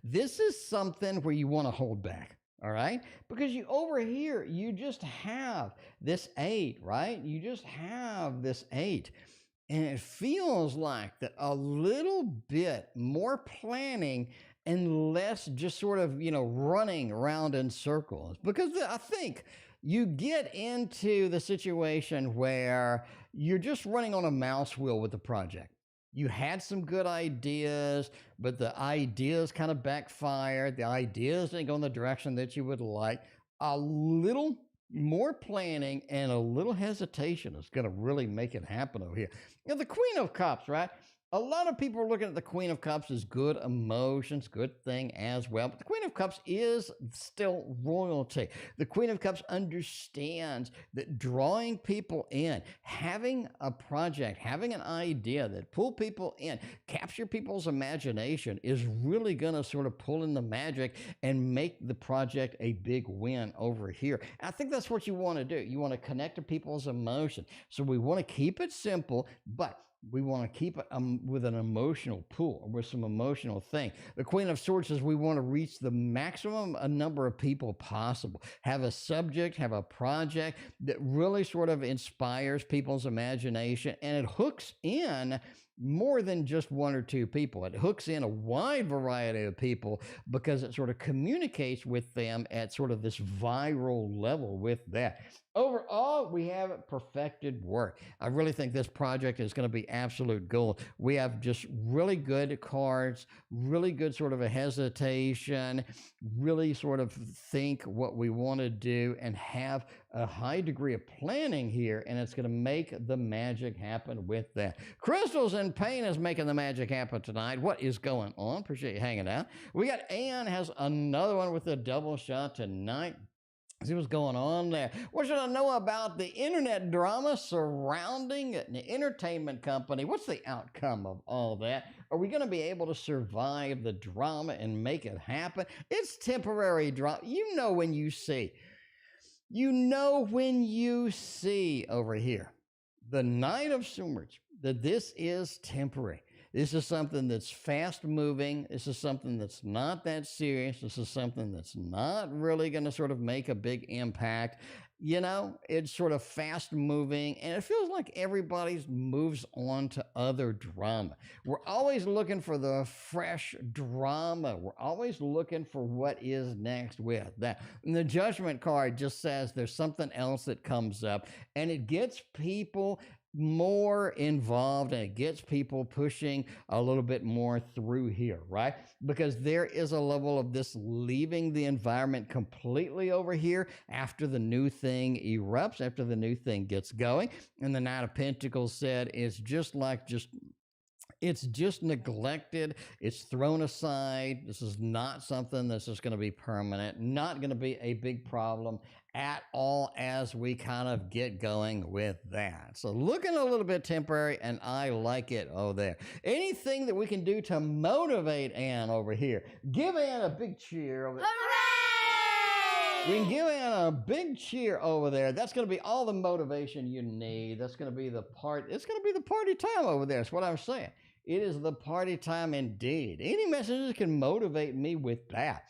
[SPEAKER 1] This is something where you want to hold back. All right, because over here, you just have this 8, right? You just have this 8. And it feels like that a little bit more planning and less just sort of, running around in circles. Because I think you get into the situation where you're just running on a mouse wheel with the project. You had some good ideas, but the ideas kind of backfired. The ideas didn't go in the direction that you would like. A little more planning and a little hesitation is going to really make it happen over here. The Queen of Cups, right? A lot of people are looking at the Queen of Cups as good emotions, good thing as well. But the Queen of Cups is still royalty. The Queen of Cups understands that drawing people in, having a project, having an idea that pull people in, capture people's imagination is really going to sort of pull in the magic and make the project a big win over here. And I think that's what you want to do. You want to connect to people's emotion. So we want to keep it simple, but we want to keep it with an emotional pull, with some emotional thing. The Queen of Swords says we want to reach the maximum number of people possible. Have a subject, have a project that really sort of inspires people's imagination, and it hooks in more than just 1 or 2 people. It hooks in a wide variety of people because it sort of communicates with them at sort of this viral level with that. Overall, we have perfected work. I really think this project is going to be absolute gold. We have just really good cards, really good sort of a hesitation, really sort of think what we want to do and have a high degree of planning here, and it's going to make the magic happen with that. Crystals and Pain is making the magic happen tonight. What is going on? Appreciate you hanging out. We got Ann has another one with a double shot tonight. See what's going on there. What should I know about the internet drama surrounding an entertainment company? What's the outcome of all that? Are we going to be able to survive the drama and make it happen? It's temporary drama. When you see over here, the Knight of Swords, that this is temporary. This is something that's fast moving. This is something that's not that serious. This is something that's not really going to sort of make a big impact. It's sort of fast moving, and it feels like everybody moves on to other drama. We're always looking for the fresh drama. We're always looking for what is next with that. And the Judgment card just says there's something else that comes up, and it gets people more involved, and it gets people pushing a little bit more through here, right? Because there is a level of this leaving the environment completely over here after the new thing erupts, after the new thing gets going. And the Knight of Pentacles said it's just neglected. It's thrown aside. This is not something that's just going to be permanent, not going to be a big problem at all as we kind of get going with that. So looking a little bit temporary, and I like it. Oh, there. Anything that we can do to motivate Ann over here. Give Ann a big cheer over there. We can give in a big cheer over there. That's going to be all the motivation you need. That's going to be the part. It's going to be the party time over there. That's what I'm saying. It is the party time indeed. Any messages can motivate me with that.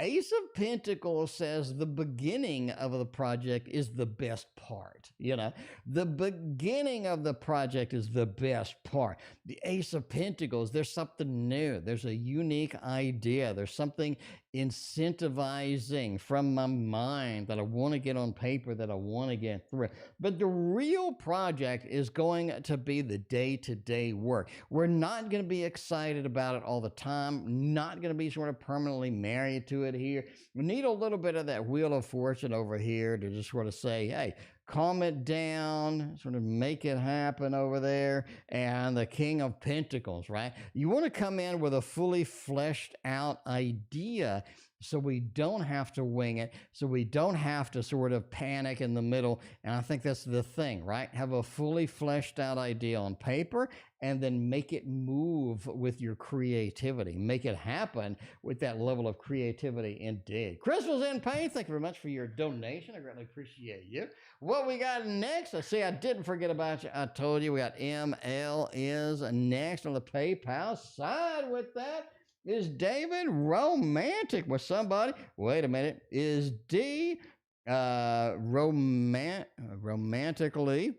[SPEAKER 1] Ace of Pentacles says the beginning of the project is the best part. You know, the beginning of the project is the best part. The Ace of Pentacles, there's something new. There's a unique idea. There's something incentivizing from my mind that I want to get on paper, that I want to get through. But the real project is going to be the day-to-day work. We're not going to be excited about it all the time, not going to be sort of permanently married to it here. We need a little bit of that Wheel of Fortune over here to just sort of say, hey, calm it down, sort of make it happen over there. And the King of Pentacles, right? You want to come in with a fully fleshed out idea so we don't have to wing it, so we don't have to sort of panic in the middle. And I think that's the thing, right? Have a fully fleshed out idea on paper and then make it move with your creativity. Make it happen with that level of creativity indeed. Crystal's in Pain, thank you very much for your donation. I greatly appreciate you. What we got next? I see I didn't forget about you. I told you we got ML is next on the PayPal side with that. Is David romantic with somebody? Wait a minute. Is D romantically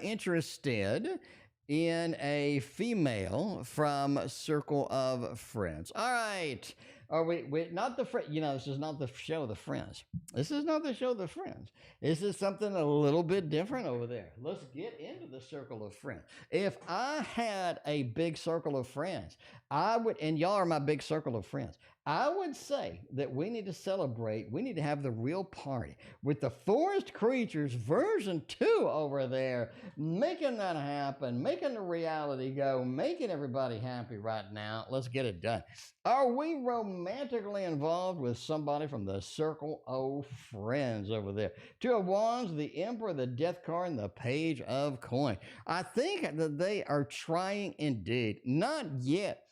[SPEAKER 1] interested in a female from Circle of Friends? All right. Are we not the friend? You know, this is not the show, The Friends. This is not the show, The Friends. This is something a little bit different over there. Let's get into the Circle of Friends. If I had a big circle of friends, I would, and y'all are my big circle of friends, I would say that we need to celebrate. We need to have the real party with the Forest Creatures version 2 over there, making that happen, making the reality go, making everybody happy right now. Let's get it done. Are we romantically involved with somebody from the Circle of Friends over there? Two of Wands, the Emperor, the Death card, and the Page of Coin. I think that they are trying indeed. Not yet.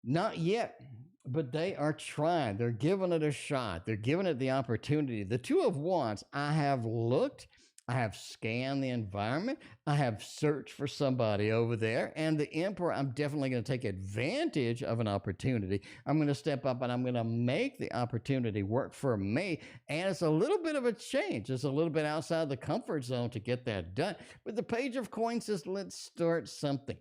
[SPEAKER 1] Not yet. But they are trying. They're giving it a shot. They're giving it the opportunity. The Two of Wands, I have looked, I have scanned the environment, I have searched for somebody over there, and the Emperor, I'm definitely going to take advantage of an opportunity. I'm going to step up and I'm going to make the opportunity work for me, and it's a little bit of a change. It's a little bit outside the comfort zone to get that done. But the Page of Coins says, let's start something.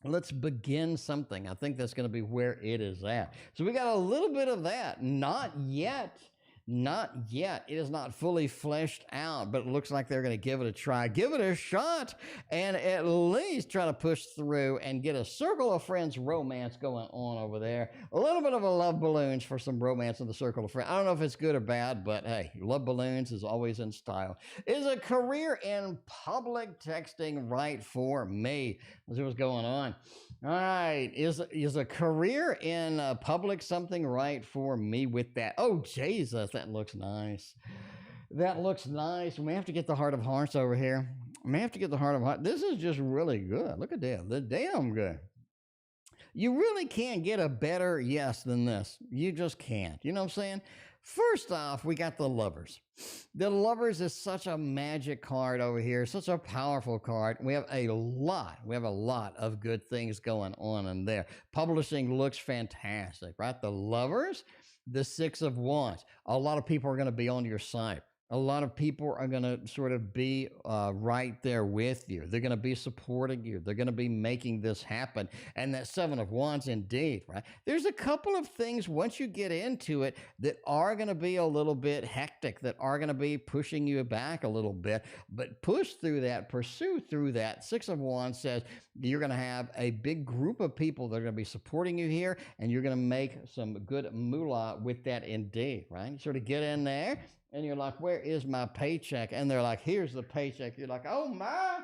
[SPEAKER 1] Let's begin something. I think that's going to be where it is at. So we got a little bit of that. Not yet. Not yet. It is not fully fleshed out, but it looks like they're going to give it a try. Give it a shot and at least try to push through and get a Circle of Friends romance going on over there. A little bit of a love balloons for some romance in the Circle of Friends. I don't know if it's good or bad, but hey, love balloons is always in style. Is a career in public texting right for me? Let's see what's going on. All right, is a career in public something right for me with that? Oh, Jesus, that looks nice. That looks nice. We may have to get the Heart of Hearts over here. We may have to get the Heart of Hearts. This is just really good. Look at that. They're damn good. You really can't get a better yes than this. You just can't. You know what I'm saying? First off, we got the Lovers. The Lovers is such a magic card over here, such a powerful card. We have a lot of good things going on in there. Publishing looks fantastic, right? The Lovers, the Six of Wands. A lot of people are going to be on your side. A lot of people are going to sort of be right there with you. They're going to be supporting you. They're going to be making this happen. And that Seven of Wands, indeed, right? There's a couple of things once you get into it that are going to be a little bit hectic, that are going to be pushing you back a little bit. But push through that, pursue through that. Six of Wands says you're going to have a big group of people that are going to be supporting you here, and you're going to make some good moolah with that indeed, right? You sort of get in there. And you're like, where is my paycheck? And they're like, here's the paycheck. You're like, oh my,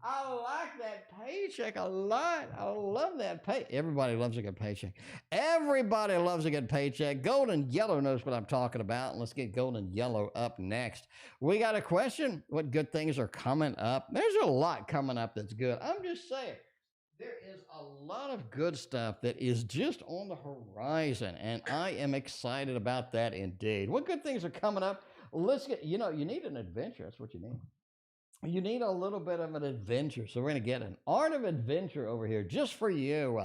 [SPEAKER 1] I like that paycheck a lot. I love that pay. Everybody loves a good paycheck. Everybody loves a good paycheck. Gold and Yellow knows what I'm talking about. Let's get Gold and Yellow up next. We got a question. What good things are coming up? There's a lot coming up that's good. I'm just saying. There is a lot of good stuff that is just on the horizon, and I am excited about that indeed. What good things are coming up? Let's get, you know, you need an adventure. That's what you need. You need a little bit of an adventure. So we're going to get an art of adventure over here just for you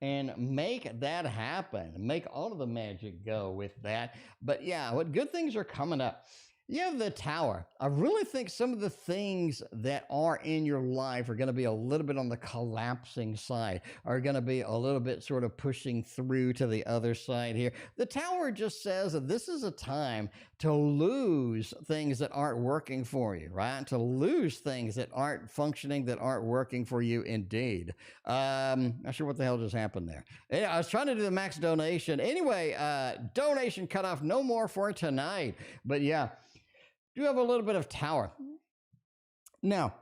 [SPEAKER 1] and make that happen. Make all of the magic go with that. But yeah, what good things are coming up? You have the Tower. I really think some of the things that are in your life are going to be a little bit on the collapsing side, are going to be a little bit sort of pushing through to the other side here. The Tower just says that this is a time to lose things that aren't working for you, right? To lose things that aren't functioning, that aren't working for you indeed. Not sure what the hell just happened there. Yeah, I was trying to do the max donation. Anyway, donation cutoff no more for tonight. But yeah, do have a little bit of Tower. Now,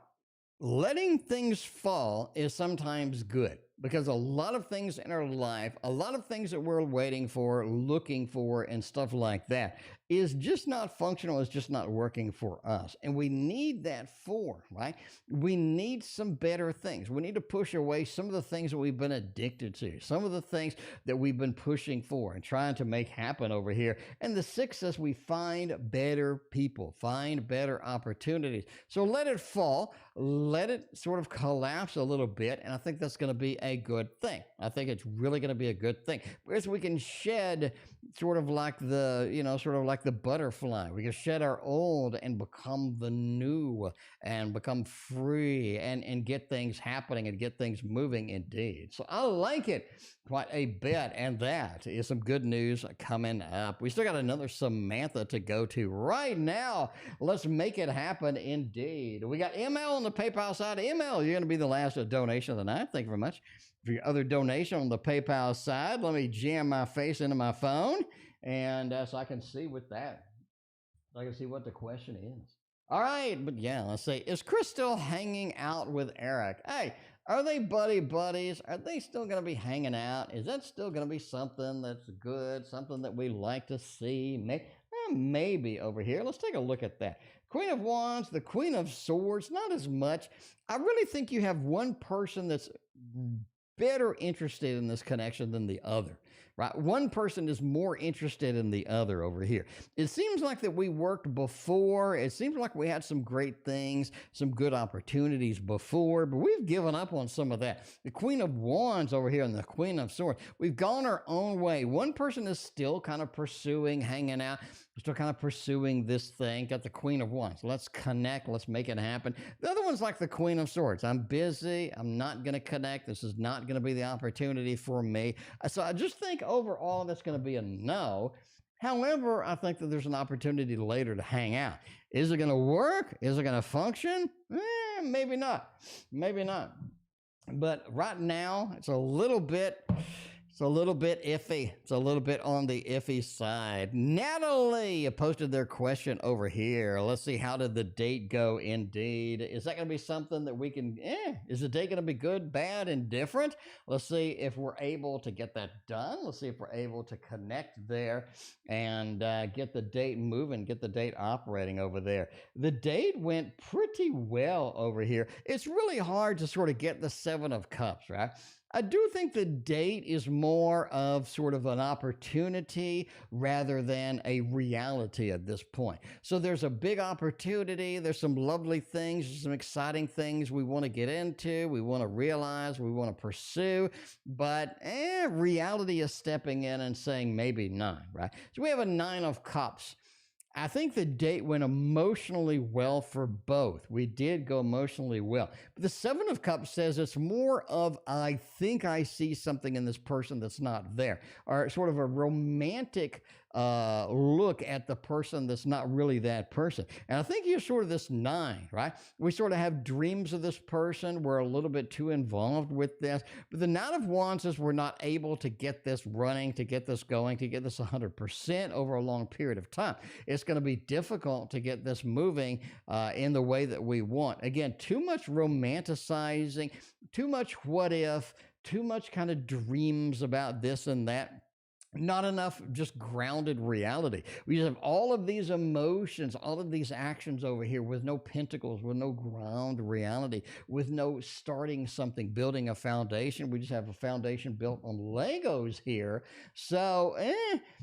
[SPEAKER 1] letting things fall is sometimes good because a lot of things in our life, a lot of things that we're waiting for, looking for, and stuff like that is just not functional, is just not working for us. And we need that right? We need some better things. We need to push away some of the things that we've been addicted to, some of the things that we've been pushing for and trying to make happen over here. And the 6 says we find better people, find better opportunities. So let it fall, let it sort of collapse a little bit. And I think that's going to be a good thing. I think it's really going to be a good thing because we can shed sort of like the, you know, sort of like the butterfly. We can shed our old and become the new and become free and get things happening and get things moving indeed. So I like it quite a bit. And that is some good news coming up. We still got another Samantha to go to right now. Let's make it happen indeed. We got ML on the PayPal side. ML, you're going to be the last donation of the night. Thank you very much for your other donation on the PayPal side. Let me jam my face into my phone and so I can see with that. I can see what the question is. All right, but yeah, let's see. Is Chris still hanging out with Eric? Hey, are they buddies? Are they still going to be hanging out? Is that still going to be something that's good, something that we like to see? Maybe over here. Let's take a look at that. Queen of Wands, the Queen of Swords, not as much. I really think you have one person that's better interested in this connection than the other, right? One person is more interested in the other over here. It seems like that we worked before. It seems like we had some great things, some good opportunities before, but we've given up on some of that. The Queen of Wands over here and the Queen of Swords, we've gone our own way. One person is still kind of pursuing, hanging out, still kind of pursuing this thing. Got the Queen of Wands. Let's connect. Let's make it happen. The other one's like the Queen of Swords. I'm busy. I'm not going to connect. This is not going to be the opportunity for me. So I just think overall that's going to be a no. However, I think that there's an opportunity later to hang out. Is it going to work? Is it going to function? Maybe not. Maybe not. But right now, it's a little bit iffy. It's a little bit on the iffy side. Natalie posted their question over here. Let's see, how did the date go indeed? Is that going to be something that we can, is the date going to be good, bad, indifferent? Let's see if we're able to get that done. Let's see if we're able to connect there and get the date moving, get the date operating over there. The date went pretty well over here. It's really hard to sort of get the 7 of Cups, right? I do think the date is more of sort of an opportunity rather than a reality at this point. So there's a big opportunity. There's some lovely things, some exciting things we want to get into, we want to realize, we want to pursue, but reality is stepping in and saying maybe not, right? So we have a 9 of Cups. I think the date went emotionally well for both. We did go emotionally well. But the 7 of Cups says it's more of, I think I see something in this person that's not there, or sort of a romantic look at the person that's not really that person. And I think you're sort of this 9, right? We sort of have dreams of this person. We're a little bit too involved with this. But the 9 of Wands is we're not able to get this running, to get this going, to get this 100% over a long period of time. It's going to be difficult to get this moving in the way that we want. Again, too much romanticizing, too much what if, too much kind of dreams about this and that. not enough just grounded reality. We just have all of these emotions, all of these actions over here with no pentacles, with no ground reality, with no starting something, building a foundation. We just have a foundation built on Legos here. So,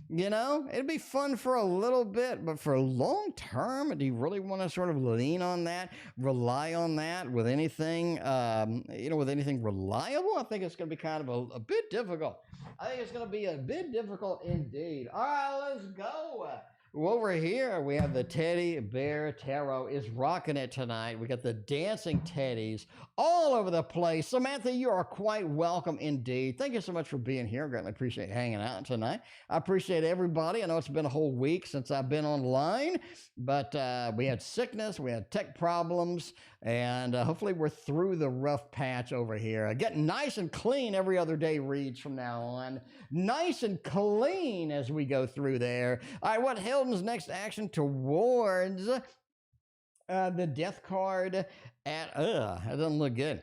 [SPEAKER 1] it'd be fun for a little bit, but for long term, do you really want to sort of lean on that, rely on that with anything, with anything reliable? I think it's going to be kind of a bit difficult. I think it's going to be a bit difficult indeed. All right, let's go. Over here, we have the Teddy Bear Tarot is rocking it tonight. We got the dancing teddies all over the place. Samantha, you are quite welcome indeed. Thank you so much for being here. Greatly appreciate hanging out tonight. I appreciate everybody. I know it's been a whole week since I've been online, but we had sickness, we had tech problems, and hopefully we're through the rough patch over here. Getting nice and clean every other day reads from now on. Nice and clean as we go through there. All right, what Hilton's next action towards the death card at, that doesn't look good.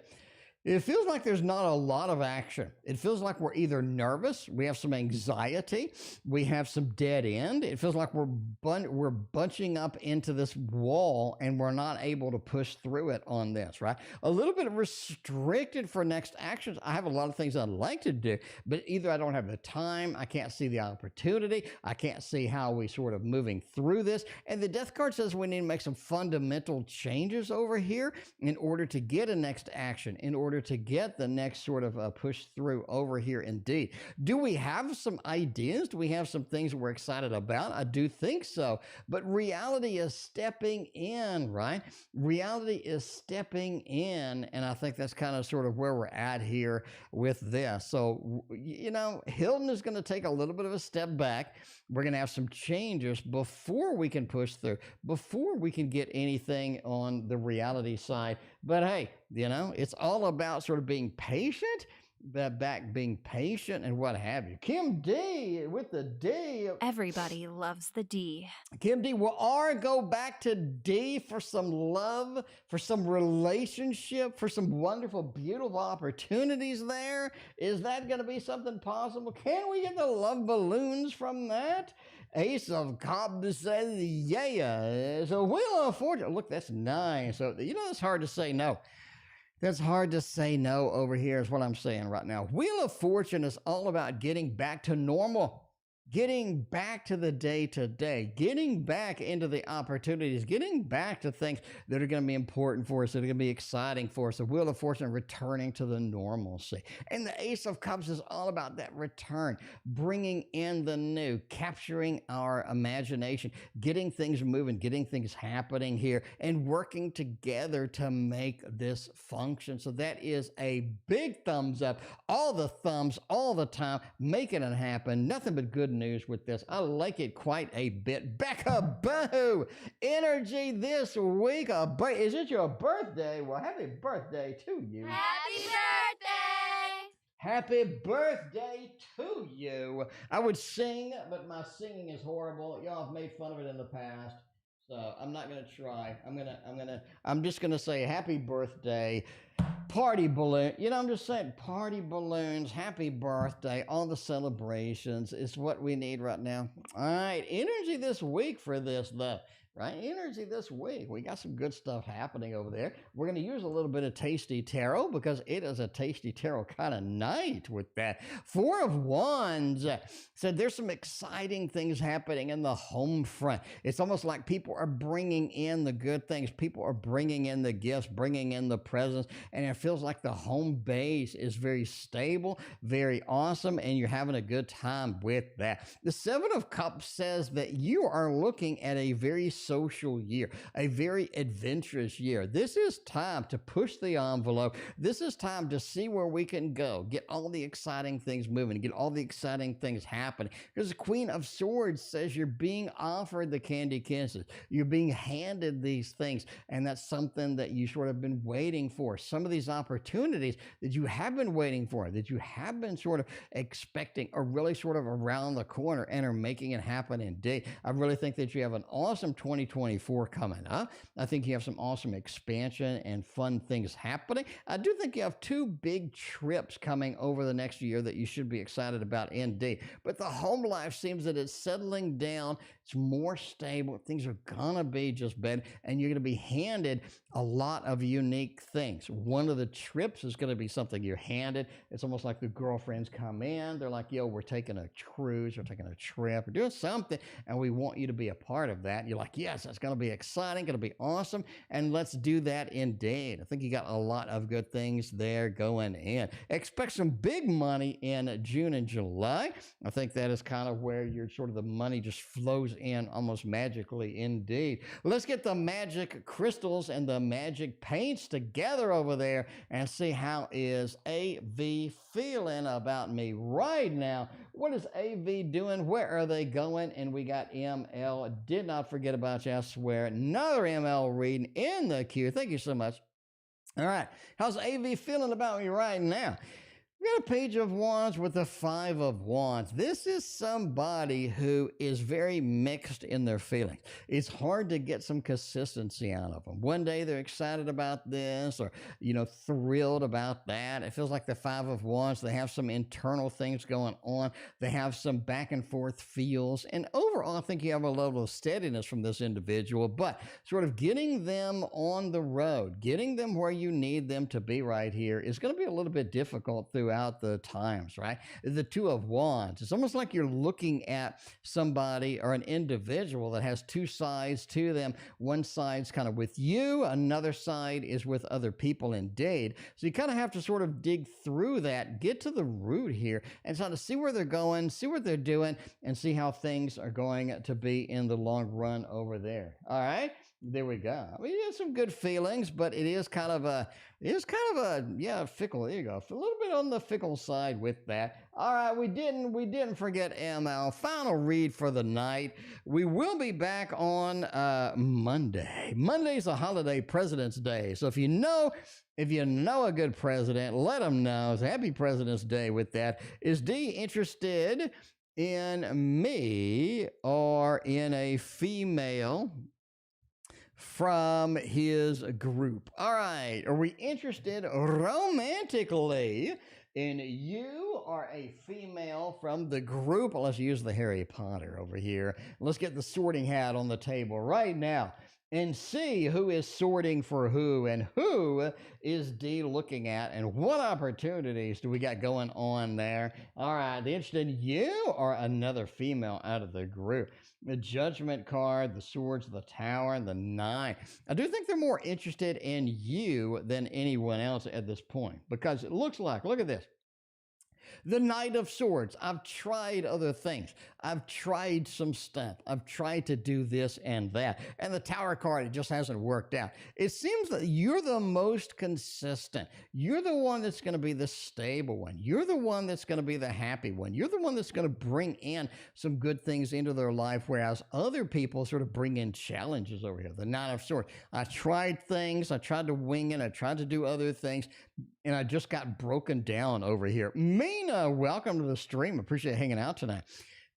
[SPEAKER 1] It feels like there's not a lot of action. It feels like we're either nervous, we have some anxiety, we have some dead end. It feels like we're bunching up into this wall and we're not able to push through it on this, right? A little bit restricted for next actions. I have a lot of things I'd like to do, but either I don't have the time, I can't see the opportunity, I can't see how we sort of moving through this. And the death card says we need to make some fundamental changes over here in order to get a next action, in order to get the next sort of push through over here indeed. Do we have some ideas? Do we have some things we're excited about? I do think so, but reality is stepping in, right? Reality is stepping in, and I think that's kind of sort of where we're at here with this. So, Hilton is going to take a little bit of a step back. We're going to have some changes before we can push through, before we can get anything on the reality side. But hey, it's all about sort of being patient, being patient and what have you. Kim D with the D.
[SPEAKER 3] Everybody loves the D.
[SPEAKER 1] Kim D, will R go back to D for some love, for some relationship, for some wonderful, beautiful opportunities there? Is that going to be something possible? Can we get the love balloons from that? Ace of Cups says, yeah. So Wheel of Fortune. Look, that's nice. So, it's hard to say no. That's hard to say no over here is what I'm saying right now. Wheel of Fortune is all about getting back to normal. Getting back to the day-to-day, getting back into the opportunities, getting back to things that are going to be important for us, that are going to be exciting for us. The Wheel of Fortune returning to the normalcy. And the Ace of Cups is all about that return, bringing in the new, capturing our imagination, getting things moving, getting things happening here, and working together to make this function. So that is a big thumbs up. All the thumbs, all the time, making it happen. Nothing but good news with this. I like it quite a bit. BecaBoo! Energy this week. Is it your birthday? Well, happy birthday to you.
[SPEAKER 3] Happy birthday!
[SPEAKER 1] Happy birthday to you. I would sing, but my singing is horrible. Y'all have made fun of it in the past. So I'm not going to try. I'm just going to say happy birthday. Party balloon, I'm just saying, party balloons, happy birthday, all the celebrations is what we need right now. All right, energy this week for this, though. Right? Energy this week. We got some good stuff happening over there. We're going to use a little bit of tasty tarot because it is a tasty tarot kind of night with that. Four of Wands said there's some exciting things happening in the home front. It's almost like people are bringing in the good things. People are bringing in the gifts, bringing in the presents, and it feels like the home base is very stable, very awesome, and you're having a good time with that. The Seven of Cups says that you are looking at a very social year, a very adventurous year. This is time to push the envelope. This is time to see where we can go, get all the exciting things moving, get all the exciting things happening. Because the Queen of Swords says you're being offered the candy kisses. You're being handed these things, and that's something that you sort of been waiting for. Some of these these opportunities that you have been waiting for, that you have been sort of expecting, are really sort of around the corner and are making it happen indeed. I really think that you have an awesome 2024 coming up. I think you have some awesome expansion and fun things happening. I do think you have 2 big trips coming over the next year that you should be excited about indeed. But the home life seems that it's settling down. It's more stable. Things are gonna be just better, and you're gonna be handed a lot of unique things. One of the trips is gonna be something you're handed. It's almost like the girlfriends come in. They're like, yo, we're taking a cruise, we're taking a trip, we're doing something, and we want you to be a part of that. And you're like, yes, that's gonna be exciting, gonna be awesome, and let's do that indeed. I think you got a lot of good things there going in. Expect some big money in June and July. I think that is kind of where your sort of the money just flows in almost magically indeed. Let's get the magic crystals and the magic paints together over there and see how is AV feeling about me right now. What is AV doing? Where are they going? And we got ML. Did not forget about you, I swear. Another ML reading in the queue. Thank you so much. All right. How's AV feeling about me right now? We got a Page of Wands with the 5 of Wands. This is somebody who is very mixed in their feelings. It's hard to get some consistency out of them. One day they're excited about this or, thrilled about that. It feels like the 5 of Wands, they have some internal things going on. They have some back and forth feels. And overall, I think you have a level of steadiness from this individual, but sort of getting them on the road, getting them where you need them to be right here is going to be a little bit difficult throughout the times, right? The 2 of Wands. It's almost like you're looking at somebody or an individual that has 2 sides to them. One side's kind of with you, another side is with other people indeed. So you kind of have to sort of dig through that, get to the root here, and try to see where they're going, see what they're doing, and see how things are going to be in the long run over there. All right? There we go. I mean, you have some good feelings, but it is kind of a, fickle. There you go. A little bit on the fickle side with that. All right, we didn't forget ML. Final read for the night. We will be back on Monday. Monday's a holiday, President's Day. So if you know a good president, let them know. It's Happy President's Day with that. Is D interested in me or in a female from his group? All right. Are we interested romantically in you or a female from the group? Let's use the Harry Potter over here. Let's get the sorting hat on the table right now and see who is sorting for who and who is D looking at and what opportunities do we got going on there. All right. They interested in you or another female out of the group? The Judgment card, the Swords, the Tower, and the 9. I do think they're more interested in you than anyone else at this point because it looks like, look at this. The Knight of Swords. I've tried other things. I've tried some stuff. I've tried to do this and that. And the Tower card, it just hasn't worked out. It seems that you're the most consistent. You're the one that's going to be the stable one. You're the one that's going to be the happy one. You're the one that's going to bring in some good things into their life, whereas other people sort of bring in challenges over here. The Knight of Swords. I tried things. I tried to wing it. I tried to do other things. And I just got broken down over here. Mina, welcome to the stream. Appreciate hanging out tonight.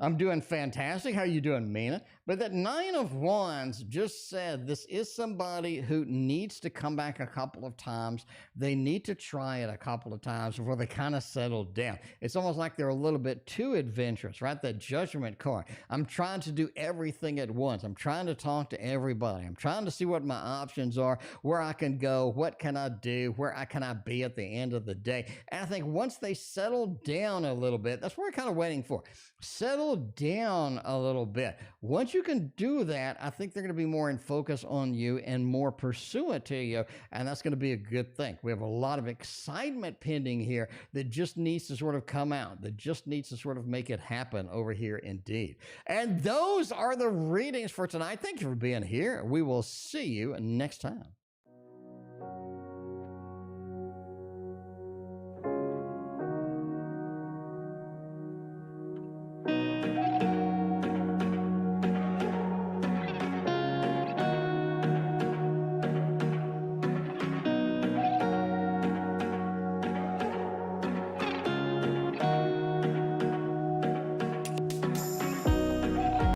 [SPEAKER 1] I'm doing fantastic. How are you doing, Mina? But that 9 of Wands just said this is somebody who needs to come back a couple of times. They need to try it a couple of times before they kind of settle down. It's almost like they're a little bit too adventurous, right? That Judgment card. I'm trying to do everything at once. I'm trying to talk to everybody. I'm trying to see what my options are, where I can go, what can I do, where can I be at the end of the day. And I think once they settle down a little bit, that's what we're kind of waiting for. Settle down a little bit. Once you can do that, I think they're going to be more in focus on you and more pursuant to you, and that's going to be a good thing. We have a lot of excitement pending here that just needs to sort of come out, that just needs to sort of make it happen over here indeed. And those are the readings for tonight. Thank you for being here. We will see you next time.